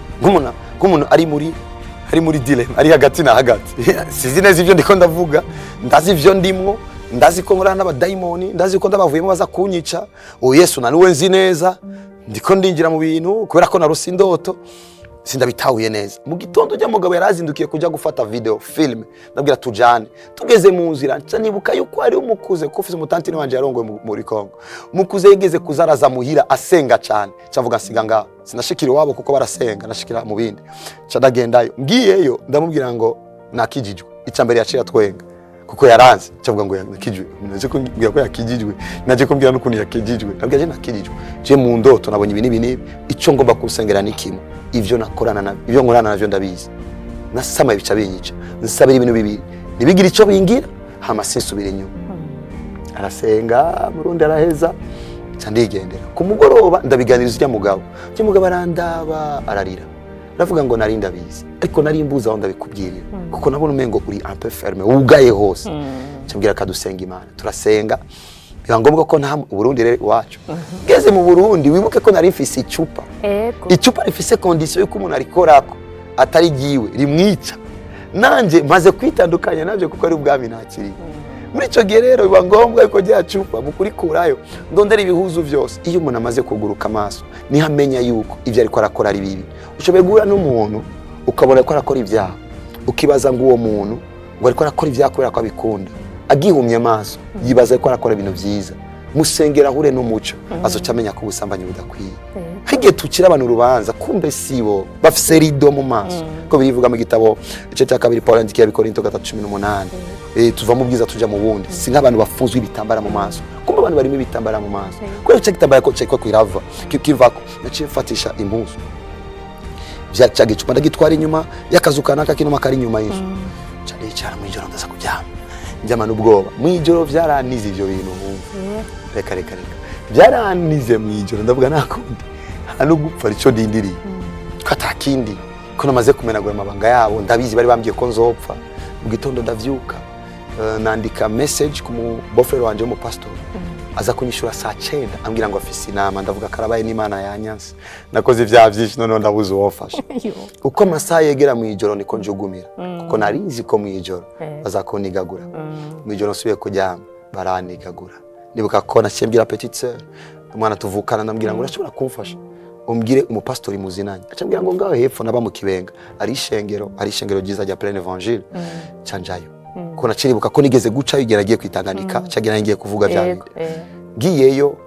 nk'umuntu ari muri dilemma ari hagati na hagati sizi neza ivyo ndiko ndavuga ndazi ivyo ndimwo ndazi ko ngorana n'abadayimoni ndazi ko ndabavuyemo baza kunyica Yesu nanuwe nzi neza ndiko ndinjira mu bintu kubera ko narose indoto sindabitahuye neza. Mu gitondo ujya mugabo yarazindukiye kujya gufata video film, ndabwira tujane. Tugeze mu nzira nca nibuka yuko ari umukuze ko ufise umutantine wanje yarongoye muri Kongo. Umukuze yigeze kuzaraza muhira asenga cyane. Cavuga nsiga ngaho. Sinashikira wabo kuko barasenga, nashikira mu bindi. Ca ndagendayo. Ngiyeyo ndamubwira ngo nakijijwe. Icambere yaciye atwenga. Kuko yaranze cavuga ngo yakijijwe. Naje kumbwira ko yakijijwe. Naje kumbwira n'ukuntu yakijijwe. Ndabwira je nakijijwe. Je mu ndoto nabonye ibi n'ibi ico ngomba kusengera nikimo. Ivyo nakorana nabyo, ivyo nkorana navyo ndabizi. Nasama ibica binyica. Nsabira ibintu bibiri. Nibigira ico bingira, hama sinsubira inyuma. Arasenga, murundi araheza, candigendera. Ku mugoroba ndabiganiriza ujya mugabo. Ujya mugabo arandaba, ararira. Ndavuga ngo nari ndabizi. Ariko nari mbuza aho ndabikubwirira. Kuko nabona umengo uri un peu ferme, ugaye hose. Cyambwira kadusenga Imana. Turasenga. Biba ngombwa ko nta Burundi rero iwacu. Ngeze mu Burundi wibuke ko nari mfise icupa. Icupa rifise condition yuko umuntu arikorako atari giwe rimwica. Nanje maze kwitandukanya navyo kuko ari ubwami nakiri. Muri ico gihe rero biba ngombwa yuko rya cupa mukurikurayo ndondera ibihuzu vyose. Iyo umuntu amaze kuguruka amaso niho amenya yuko ivyo ariko arakora ari bibi. Ushoboye guhura n'umuntu ukabona ko arakora ibyaha, ukibaza ngo uwo muntu ngo ariko arakora ibyaha kubera ko abikunda. Agihumye amaso yibaza ko arakora ibintu byiza, musengera hure n'umuco azoca amenya ko ubusambanyi budakwiye. Hige tukira abantu urubanza kumbe sibo bafise rido mu maso ko birivuga mu gitabo ice cya 2 Paulo yandikiye Abikorinto 3:18. Tuva mu bwiza tuja mu bundi, si nk'abantu bafuzwe ibitambara mu maso. Kumbe abantu barimo ibitambara mu maso ko ico gitambara ko cekwa kwirava kivako naciye fatisha impuzu bya gicupa ndagitwara inyuma yakazukana kakinuma kari inyuma y'inzu cyane cyane mu ijoro ndaza kubyama njyama n'ubwoba mu ijoro byaranize ivyo bintu reka byaranize mu ijoro ndavuga nakundi hano gupfa rico dindiri ko atakindi ko namaze kumenagura amabanga yabo ndabizi bari bambwiye ko nzopfa mu gitondo ndavyuka nandika message ku bofero wanje mu pastor aza kunyishura saa 9 ambwira ngo afise inama ndavuga karabaye n'Imana yanyanse nakoze ivyaha vyinshi none ndabuze uwofasha uko amasaha yegera mu ijoro niko njugumira kuko narizi ko mu ijoro bazakonigagura mu ijoro nsubiye kuryama baranigagura nibuka ko nacyembira petite sœur umwana tuvukana ndambwira ngo urashobora kumfasha umbwire umupastori muzinanye acambwira ngo ngaho hepfo naba mu Kibenga ari ishengero ryiza rya Plein Evangile canjayo ko naciribuka ko nigeze guca yigeragiye kwitanganika cyagira ngiye kuvuga byabindi ngiyeyo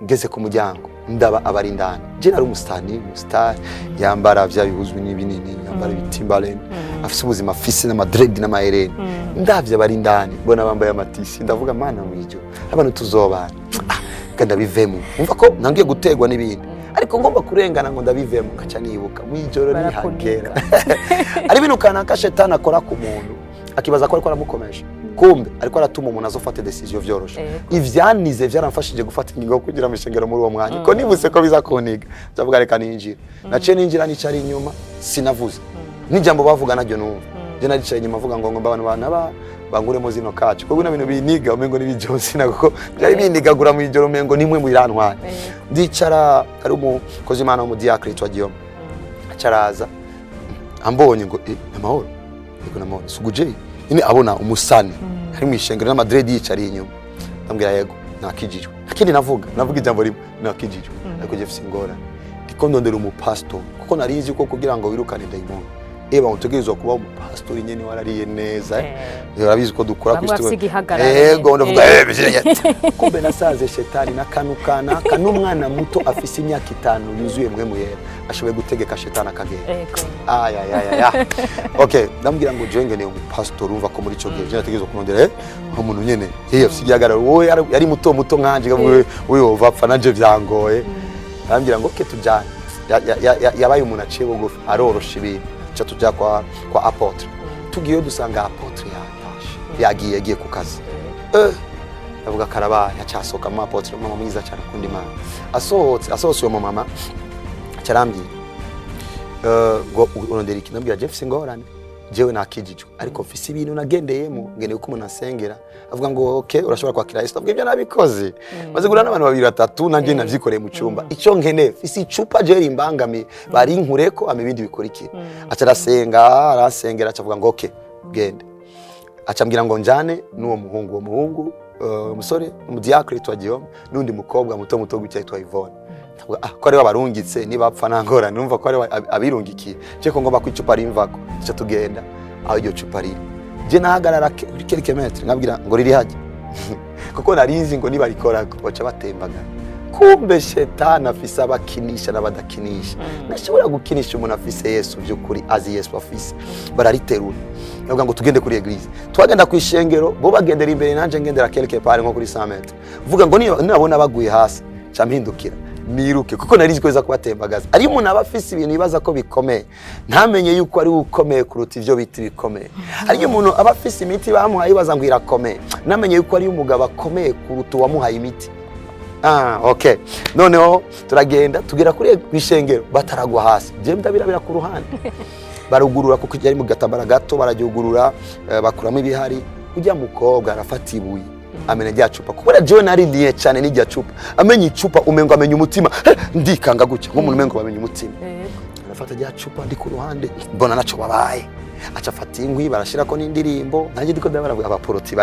ngeze ku muryango ndaba abari ndani je nari umustar yambara vya bihuzwe n'ibinini yambara ibitimbalene afise ubuzima afise n'amadread n'amahereni ndavye abari ndani bona bambaye amatisi ndavuga mana mwijo abantu tuzobana kandi bivemo umva ko ntangiye gutegwa n'ibindi ariko ngomba kurengana ngo ndabivemo ngaca nibuka mwijoro ni hagera ari bintu kanaka shetani akora ku muntu akibaza ko ariko aramukomesha kumbe ariko aratuma umuntu azofata decision vyoroshe ivyanize vyaramfashije gufata ingingo kugira amishengero muri uwo mwanya ko nibuse ko biza kuniga ndavuga reka ninjira naciye ninjira nicari inyuma sinavuze n'ijambo bavuga naryo numva je naricaye inyuma avuga ngo ngomba abantu banguremo zino kacu ko bino bintu biniga umengo nibijonsi nako byari binigagura mu ijoro umengo nimwe mu irantwanya ndicara ari umukozi Imana wo mu diacre twagiye acaraza ambonye ngo amahoro niko namahoro suguje ine abona umusani ari mu ishengero n'amadredi yicari inyuma ndambwira yego nakijijwe akindi navuga ijambo rimwe nakijijwe ariko je fise ingora ndiko ndondera umupastor kuko narizi ko kugira ngo wirukane daimon eba utegerezwa kuba umupastor nyene warariye neza urabizi ko dukora Kristo yego ndavuga kumbe nasaze shetani nakanukana kanumwana muto afise imyaka 5 yuzuye mwe muyera ashoboye gutegeka shetani akagenda aya okay ndambwira ngo jenge ne umupastor umva ko muri cyo gihe nategerezwa kunondera umuntu nyene afise igihagararo wowe yari muto nkanje wowe wopfa nanje byangoye ndambwira ngo okay tujane yabaye umuntu aciye bugufi arorosha ibintu tujya kwa apotre tugiye dusanga apotre yagiye ku kazi ndavuga karaba yacasoka mu apotre mama mwiza cyane kundi Imana asohotse uwo mama cyarambye ngo urondera iki nabwira Jeff Singorane jewe nakijijwe ariko mfise ibintu nagendeyemo ngene uko umuntu asengera avuga ngo okay urashobora kwakira Yesu abwe ibyo nabikoze maze gurana abantu 2-3 nanje navyikoreye mu cyumba icyo nkene fisi icupa je rimbangami bari nkureko amibindi bikurikira acarasenga arasengera acavuga ngo okay gende acambwira ngo njane n'uwo muhungu umusore mu diacre twagiye n'undi mukobwa muto gutya yitwa Yvonne ko ari wabarungitse nibapfa nangora numva ko ari abirungikiye je ko ngomba kwicupa rimvako cyo tugenda aho iryo cupa riri je nahagarara kuri quelques metres nkabwira ngo riri haje kuko narizi ngo niba rikorako baca batembaga kumbe shetani afise abakinisha n'abadakinisha nashobora gukinisha umuntu afise Yesu by'ukuri azi Yesu afise barariterura navuga ngo tugende kuri eglise twagenda ku ishengero bo bagendera imbere nanje ngendera quelque part nko kuri 100 metres vuga ngo nabona baguye hasi campindukira niruke kuko narizi kweza kubatembagaza ari umuntu abafise ibintu bibaza ko bikomeye ntamenye yuko ari ukomeye kuruta ivyo biti bikomeye ari umuntu abafise imiti bamuhaye baza ngo irakomeye namenye yuko ari umugabo akomeye kuruta uwamuhaye imiti. Okay. Noneho turagenda tugera kuri kwishengero bataragwa hasi. Je ndabirabira ku ruhande. Barugurura kuko yari mu gatambara gato barajyugurura bakuramo ibihari ujya mukobwa arafata ibuye. Amena rya cupa. Kubera je nari ndiye cyane n'irya cupa. Amenye icupa umengo amenye umutima. Ndikanga gucya nk'umuntu umengo bamenye umutima. Arafata rya cupa ndi ku ruhande mbona naco babaye. Aca afata inkwi barashirako n'indirimbo. Nanjye ndiko ndabaravuga abaporoti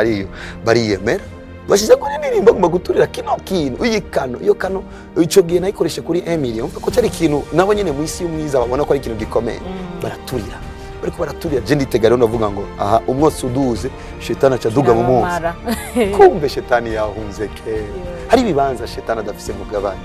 bariyemera. Bashize kuri ndirimbo ngomba guturira kino kintu uyikano iyo kano ico gihe nayikoreshe kuri 1 million ko cyari kintu nabo nyene mu isi y'umwiza babona ko ari kintu gikomeye baraturira bariko baraturira je nditega rero navuga ngo aha umwotsi uduze shetani acaduga mu munsi kumbe shetani yahunze ke hari bibanza shetani adafise mugabane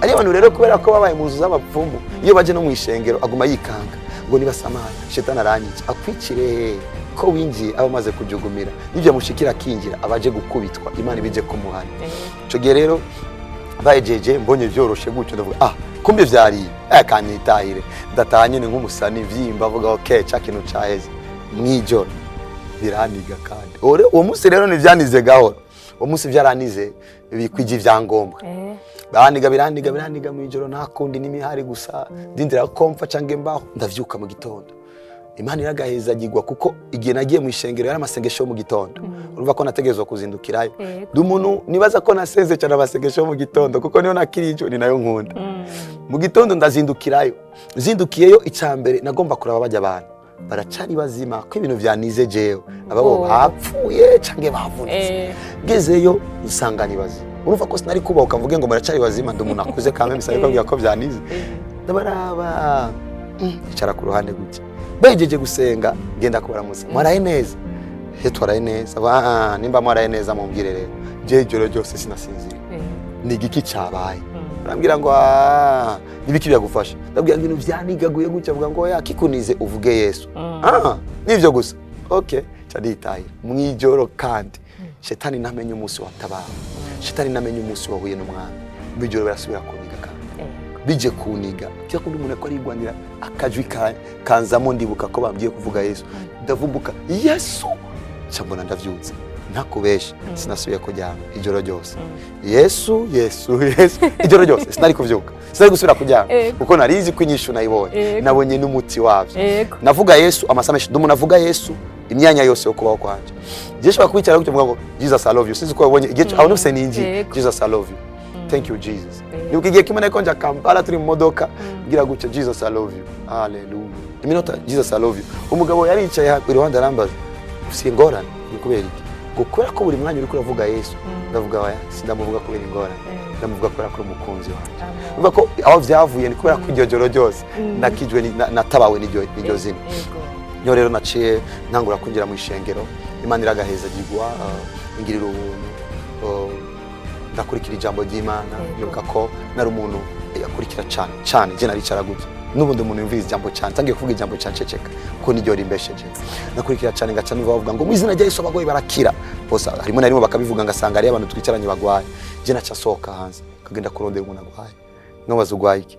ari abantu rero kubera ko babaye mu nzu z'abapfumu iyo baje no mu ishengero aguma yikanga ngo niba samara shetani aranyica akwicire ko winjiye abamaze kujugumira nivyo mushikira kinjira abaje gukubitwa Imana ibije kumuhana ico gihe rero bayejeje mbonye vyoroshe gutyo ndavuga kumbe vyari akanyitahire ndatanye nk'umusani vyimba avuga okay cha kintu caheze mwijoro biraniga kandi uwo munsi rero nivyanize gahoro uwo munsi vyaranize bikwije ivyangombwa birandiga mwijoro nakundi nimihari gusa ndindira ko mfa cange mbaho ndavyuka mu gitondo Imana iragaheza gigwa kuko igihe nagiye mu ishengero yari amasengesho mu gitondo urumva ko nategerezwa kuzindukirayo dumuntu nibaza ko nasenze cyane amasengesho mu gitondo kuko niyo nakirijo ni nayo nkunda mu gitondo ndazindukirayo zindukiyeyo icambere nagomba kuraba bajya abantu baracari bazima ko ibintu vyanize jewe ababo bapfuye cange bavunitse gezeyo usanga nibazi urumva ko sinari kubaho mvuge ngo baracari bazima ndumuntu akuze kamwe misari kwabwira ko vyanize ndabaraba icara ku ruhande gutya bejeje gusenga ngenda kubaramuza mwaraye neza twaraye neza nimba mwaraye neza mumbwire rero je joro ryose sinasinzira ni igiki cabaye barambwira ngo nibiki byagufasha ndabwira ngo ibintu vyanigaguye gutya avuga ngo yakikunize uvuge Yesu nivyo gusa okay caditaye mwijoro kandi shetani namenye umunsi watabara shetani namenye umunsi wahuye n'umwana mwijoro barasubira kuniga kandi bije kuniga cyo kundi umuntu ko arigwanira akajwi kanzamo ndibuka ko bambwiye kuvuga Yesu ndavumbuka Yesu cyambona ndavyutse ntakubesha sinasubiye kujyana ijoro ryose Yesu ijoro ryose sinari kuvyuka sinari gusubira kujyana kuko narizi kwinyishu nayibonye nabonye n'umuti wavyo navuga Yesu amasameshi ndumuntu avuga Yesu imyanya yose yo kubaho kwanje Yesu bakwicara gutyo ngo Jesus I love you sinzi ko wabonye igihe aho nufise ninji Jesus I love you thank you Jesus nuko igihe kimwe nako nja Kampala turi mu modoka ngira gutyo Jesus I love you hallelujah iminota Jesus I love you umugabo yari yicaye iruhande arambaza ufise ingorane kubera iki gukora ko buri mwanya uri kuravuga Yesu ndavuga waya sindamuvuga kubera ingorane ndamuvuga kubera ko umukunzi wanje uvuga ko aho vyavuye ni kubera ko iryo joro ryose nakijwe natabawe n'iryo zina nyo rero naciye ntangura kwinjira mu ishengero Imana iragaheza gigwa ingirira ubuntu ndakurikira ijambo ry'Imana yuka ko nari umuntu yakurikira cyane je naricara gutya nubundi umuntu yumvira ijambo cyane tangiye kuvuga ijambo cyane ceceka ko niryo rimbesheje nakurikira cyane ngaca nivuga ngo mu izina rya Yesu abagoye barakira bose harimo narimo bakabivuga ngasanga ari abantu twicaranye bagwaye je naca soka hanze kagenda kurondera umuntu agwaye nkabaza ugwaye iki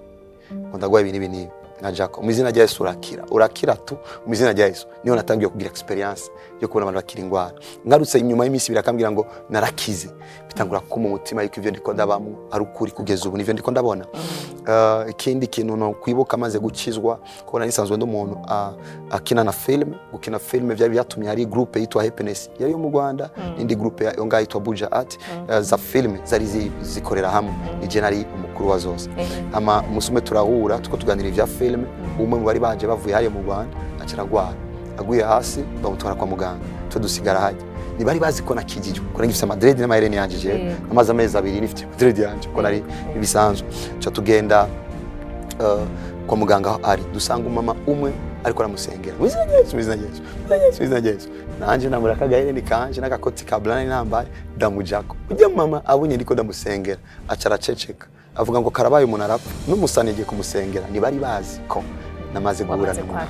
ndagwaye ibintu binini najako mu izina rya Yesu urakira tu mu izina rya Yesu niyo natangiye kugira experience yo kubona abantu bakira ingwara ngarutse inyuma y'imisi birakambira ngo narakize bitangura kuma umutima yuko ivyo ndiko ndabamo ari ukuri kugeza ubu nivyo ndiko ndabona ikindi kintu no kwibuka maze gukizwa kubona nisanzwe n'umuntu akina na gukina film byari byatumye hari groupe yitwa Happiness yari yo mu Rwanda indi groupe yo ngaho yitwa Buja Art za film zari zikorera hamwe ije nari umukuru wa zose ama musume turahura tuko tuganira ivya film umwe mu bari baje bavuye hariya mu Rwanda acaragwara aguye hasi bamutwara kwa muganga cyo dusigara haje ntibari bazi ko nakijijwe ko ngifise amadredi n'amahereni yanje je amaze amezi 2 nifite amadredi yanje ko nari ibisanzwe cyo tugenda kwa muganga ari dusanga umama umwe ariko aramusengera mwizina Yesu nanje namura kagahereni kanje n'agakoti ka blanc n'ambaye ndamujako ujya mama abunye ndiko ndamusengera acara ceceka avuga ngo karabaye umuntu arapfa n'umusanege kumusengera ntibari bazi ko namaze guhura n'Imana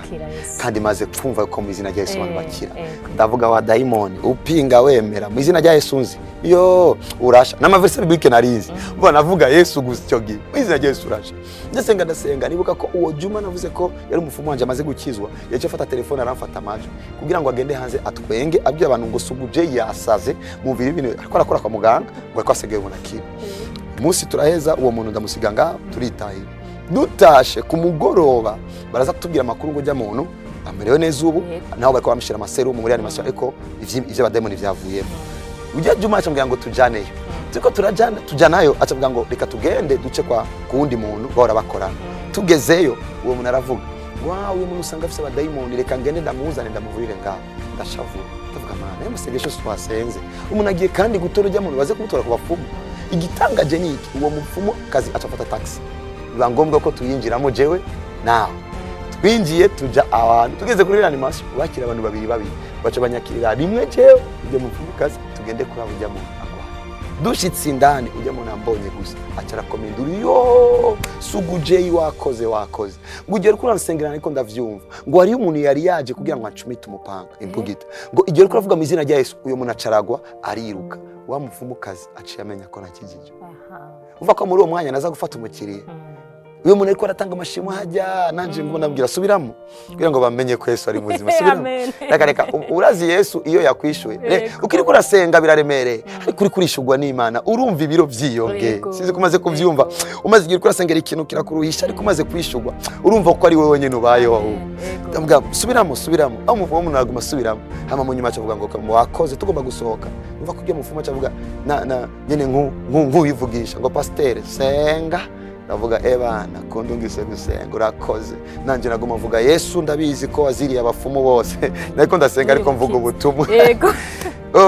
kandi maze kumva ko mu izina rya Yesu abantu bakira ndavuga wa daimoni upinga wemera mu izina rya Yesu nzi yo urasha n'amaverse biblique narizi ubona navuga Yesu gusyogi mu izina rya Yesu urasha ndasenga nibuka ko uwo Juma navuze ko yari umufumu wanje amaze gukizwa yaje afata telefone aramfata amaje kugira ngo agende hanze atwenge abye abantu ngo suguje yasaze mu biri bino ariko arakora kwa muganga ngo akasegeye umunakira umunsi turaheza uwo muntu ndamusiganga turitaye dutashe ku mugoroba baraza kutubwira amakuru ngo ujya muntu amerewe neza ubu naho bariko bamishira amaserumu muri animation ariko ivyo bademoni vyavuyemo ujya Juma acambwira ngo tujaneyo tuko tujanayo acambwira ngo reka tugende duce kwa kundi muntu bahora bakorana tugezeyo uwo muntu aravuga wow uyu muntu usanga afise abademoni reka ngende ndamuzane ndamuvurire ngaho ndashavura ndavuga mana yamusegesho twasenze umuntu agiye kandi gutora ujya muntu baze kumutora ku bapfumu igitangaje ni iki uwo mupfumu kazi acafata taxi biba ngombwa ko tuyinjiramo jewe nawe twinjiye tuja abantu tugeze kuri animation bakira abantu babiri baca banyakirira rimwe jewe ujye mupfumu kazi tugende kuri abo ujya mu agwa dushitse indani ujya mu nambonye gusa acara komenduri yo suguje wakoze ngo ugere kuri ansengera ariko ndavyumva ngo hari umuntu yari yaje kugira ngo acumite umupanga imbugita ngo igere kuri avuga mu izina rya Yesu uyo muntu acaragwa ariruka wa mupfumu kazi aciye amenya ko nakijije uva ko muri uwo mwanya naza gufata umukiriya uyu muntu ariko aratanga amashimwe hajya nanje ngo nabwira subiramo kugira ngo bamenye ko Yesu ari muzima subiramo reka urazi Yesu iyo yakwishuye ukiri kurasenga biraremereye ariko kuri kurishugwa n'Imana urumva ibiro vyiyonge sizi kumaze kuvyumva umaze igihe kurasengera ikintu kirakuruhisha ariko umaze kwishugwa urumva ko ari wewe nyene ubayeho ndambwa subiramo aho mufumo naguma subiramo hama mu nyuma acavuga ngo wakoze tugomba gusohoka umva kujya mufumo acavuga na nyene nk'uwivugisha ngo pasteur senga ndavuga ebana kundungise gusenga urakoze nanje naguma mvuga Yesu ndabizi ko waziriye abafumu bose nariko ndasenga ariko mvuga ubutumwa yego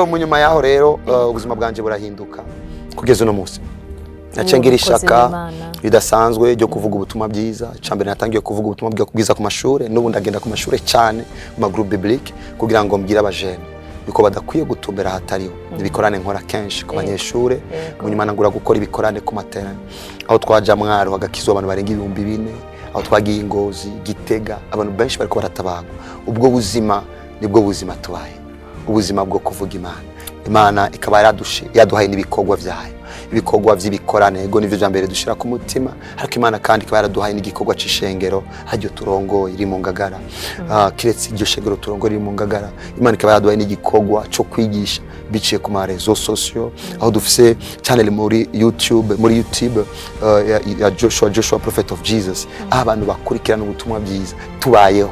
mu nyuma yaho rero ubuzima bwanje burahinduka kugeza uno munsi nacengira ishaka bidasanzwe ryo kuvuga ubutumwa bwiza cambere natangiye kuvuga ubutumwa bwiza ku mashure n'ubu ndagenda ku mashure cyane mu groupe biblique kugira ngo mbwire abajene biko badakwiye gutumbera hatariho ibikorane nkora kenshi ku banyeshure mu nyuma nangura gukora ibikorane ku materane aho twaja Mwaro hagakizwa abantu barenga 4,000 aho twagiye Ingozi Gitega abantu benshi bariko baratabagwa ubwo buzima nibwo buzima tubaye ubuzima bwo kuvuga Imana ikaba yaduhaye n'ibikorwa vyayo ibikorwa vy'ibikorane ego nivyo byambere dushira ku mutima ariko Imana kandi ikaba yaraduhaye n'igikorwa c'ishengero hajyo turongo iri mu Ngagara kiretse iryo shengero turongo iri mu Ngagara Imana ikaba yaraduhaye n'igikorwa cyo kwigisha biciye ku marezo sociaux aho dufise channel muri YouTube ya Joshua Prophet of Jesus abantu bakurikirana ubutumwa bwiza tubayeho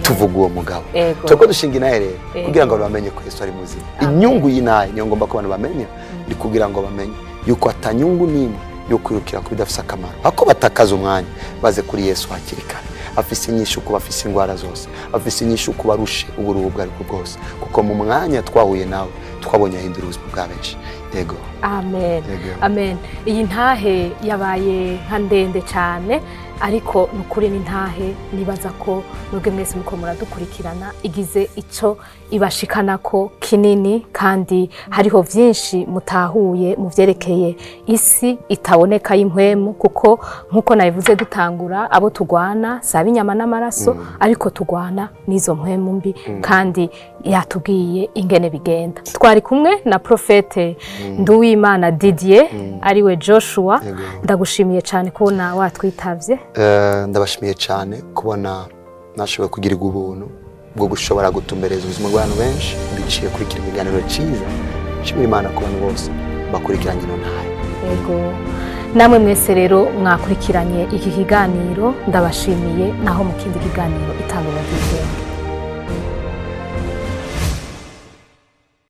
tuvuga uwo mugabo tweko dushinga inaye rero kugira ngo bamenye ko Yesu ari muzima inyungu y'inaye niyo ngomba ko abantu bamenye ni kugira ngo bamenye yuko atanyungu nimwe yo kwirukira ku bidafisa akamaro ako batakaza umwanya baze kuri Yesu hakirikana afise inyishu ku bafise ingwara zose afise inyishu ku barushe uburuhu bwari bwose kuko mu mwanya twahuye nawe twabonye ahindura ubuzima bwa benshi yego amen iyi ntahe yabaye nka ndende cyane ariko nukuri ni ntahe nibaza ko nubwo mwese muko muradukurikirana igize ico ibashikana ko kinini kandi hariho vyinshi mutahuye mu vyerekeye isi itaboneka y'inkwemu kuko nkuko nabivuze dutangura abo tugwana saba inyama n'amaraso ariko tugwana nizo mpwemu mbi kandi yatubwiye ingene bigenda twari kumwe na Profete Nduwimana Didier ariwe Joshua ndagushimiye cyane kubona watwitavye ndabashimiye cyane kubona nashoboye kugira ubuntu bwo gushobora gutumbereza ubuzima bw'abantu benshi biciye kuri kino kiganiro cyiza nshimira Imana ku bantu bose bakurikiranye ino ntahe yego namwe mwese rero mwakurikiranye iki kiganiro ndabashimiye naho mu kindi kiganiro itangura ry'ubwenge.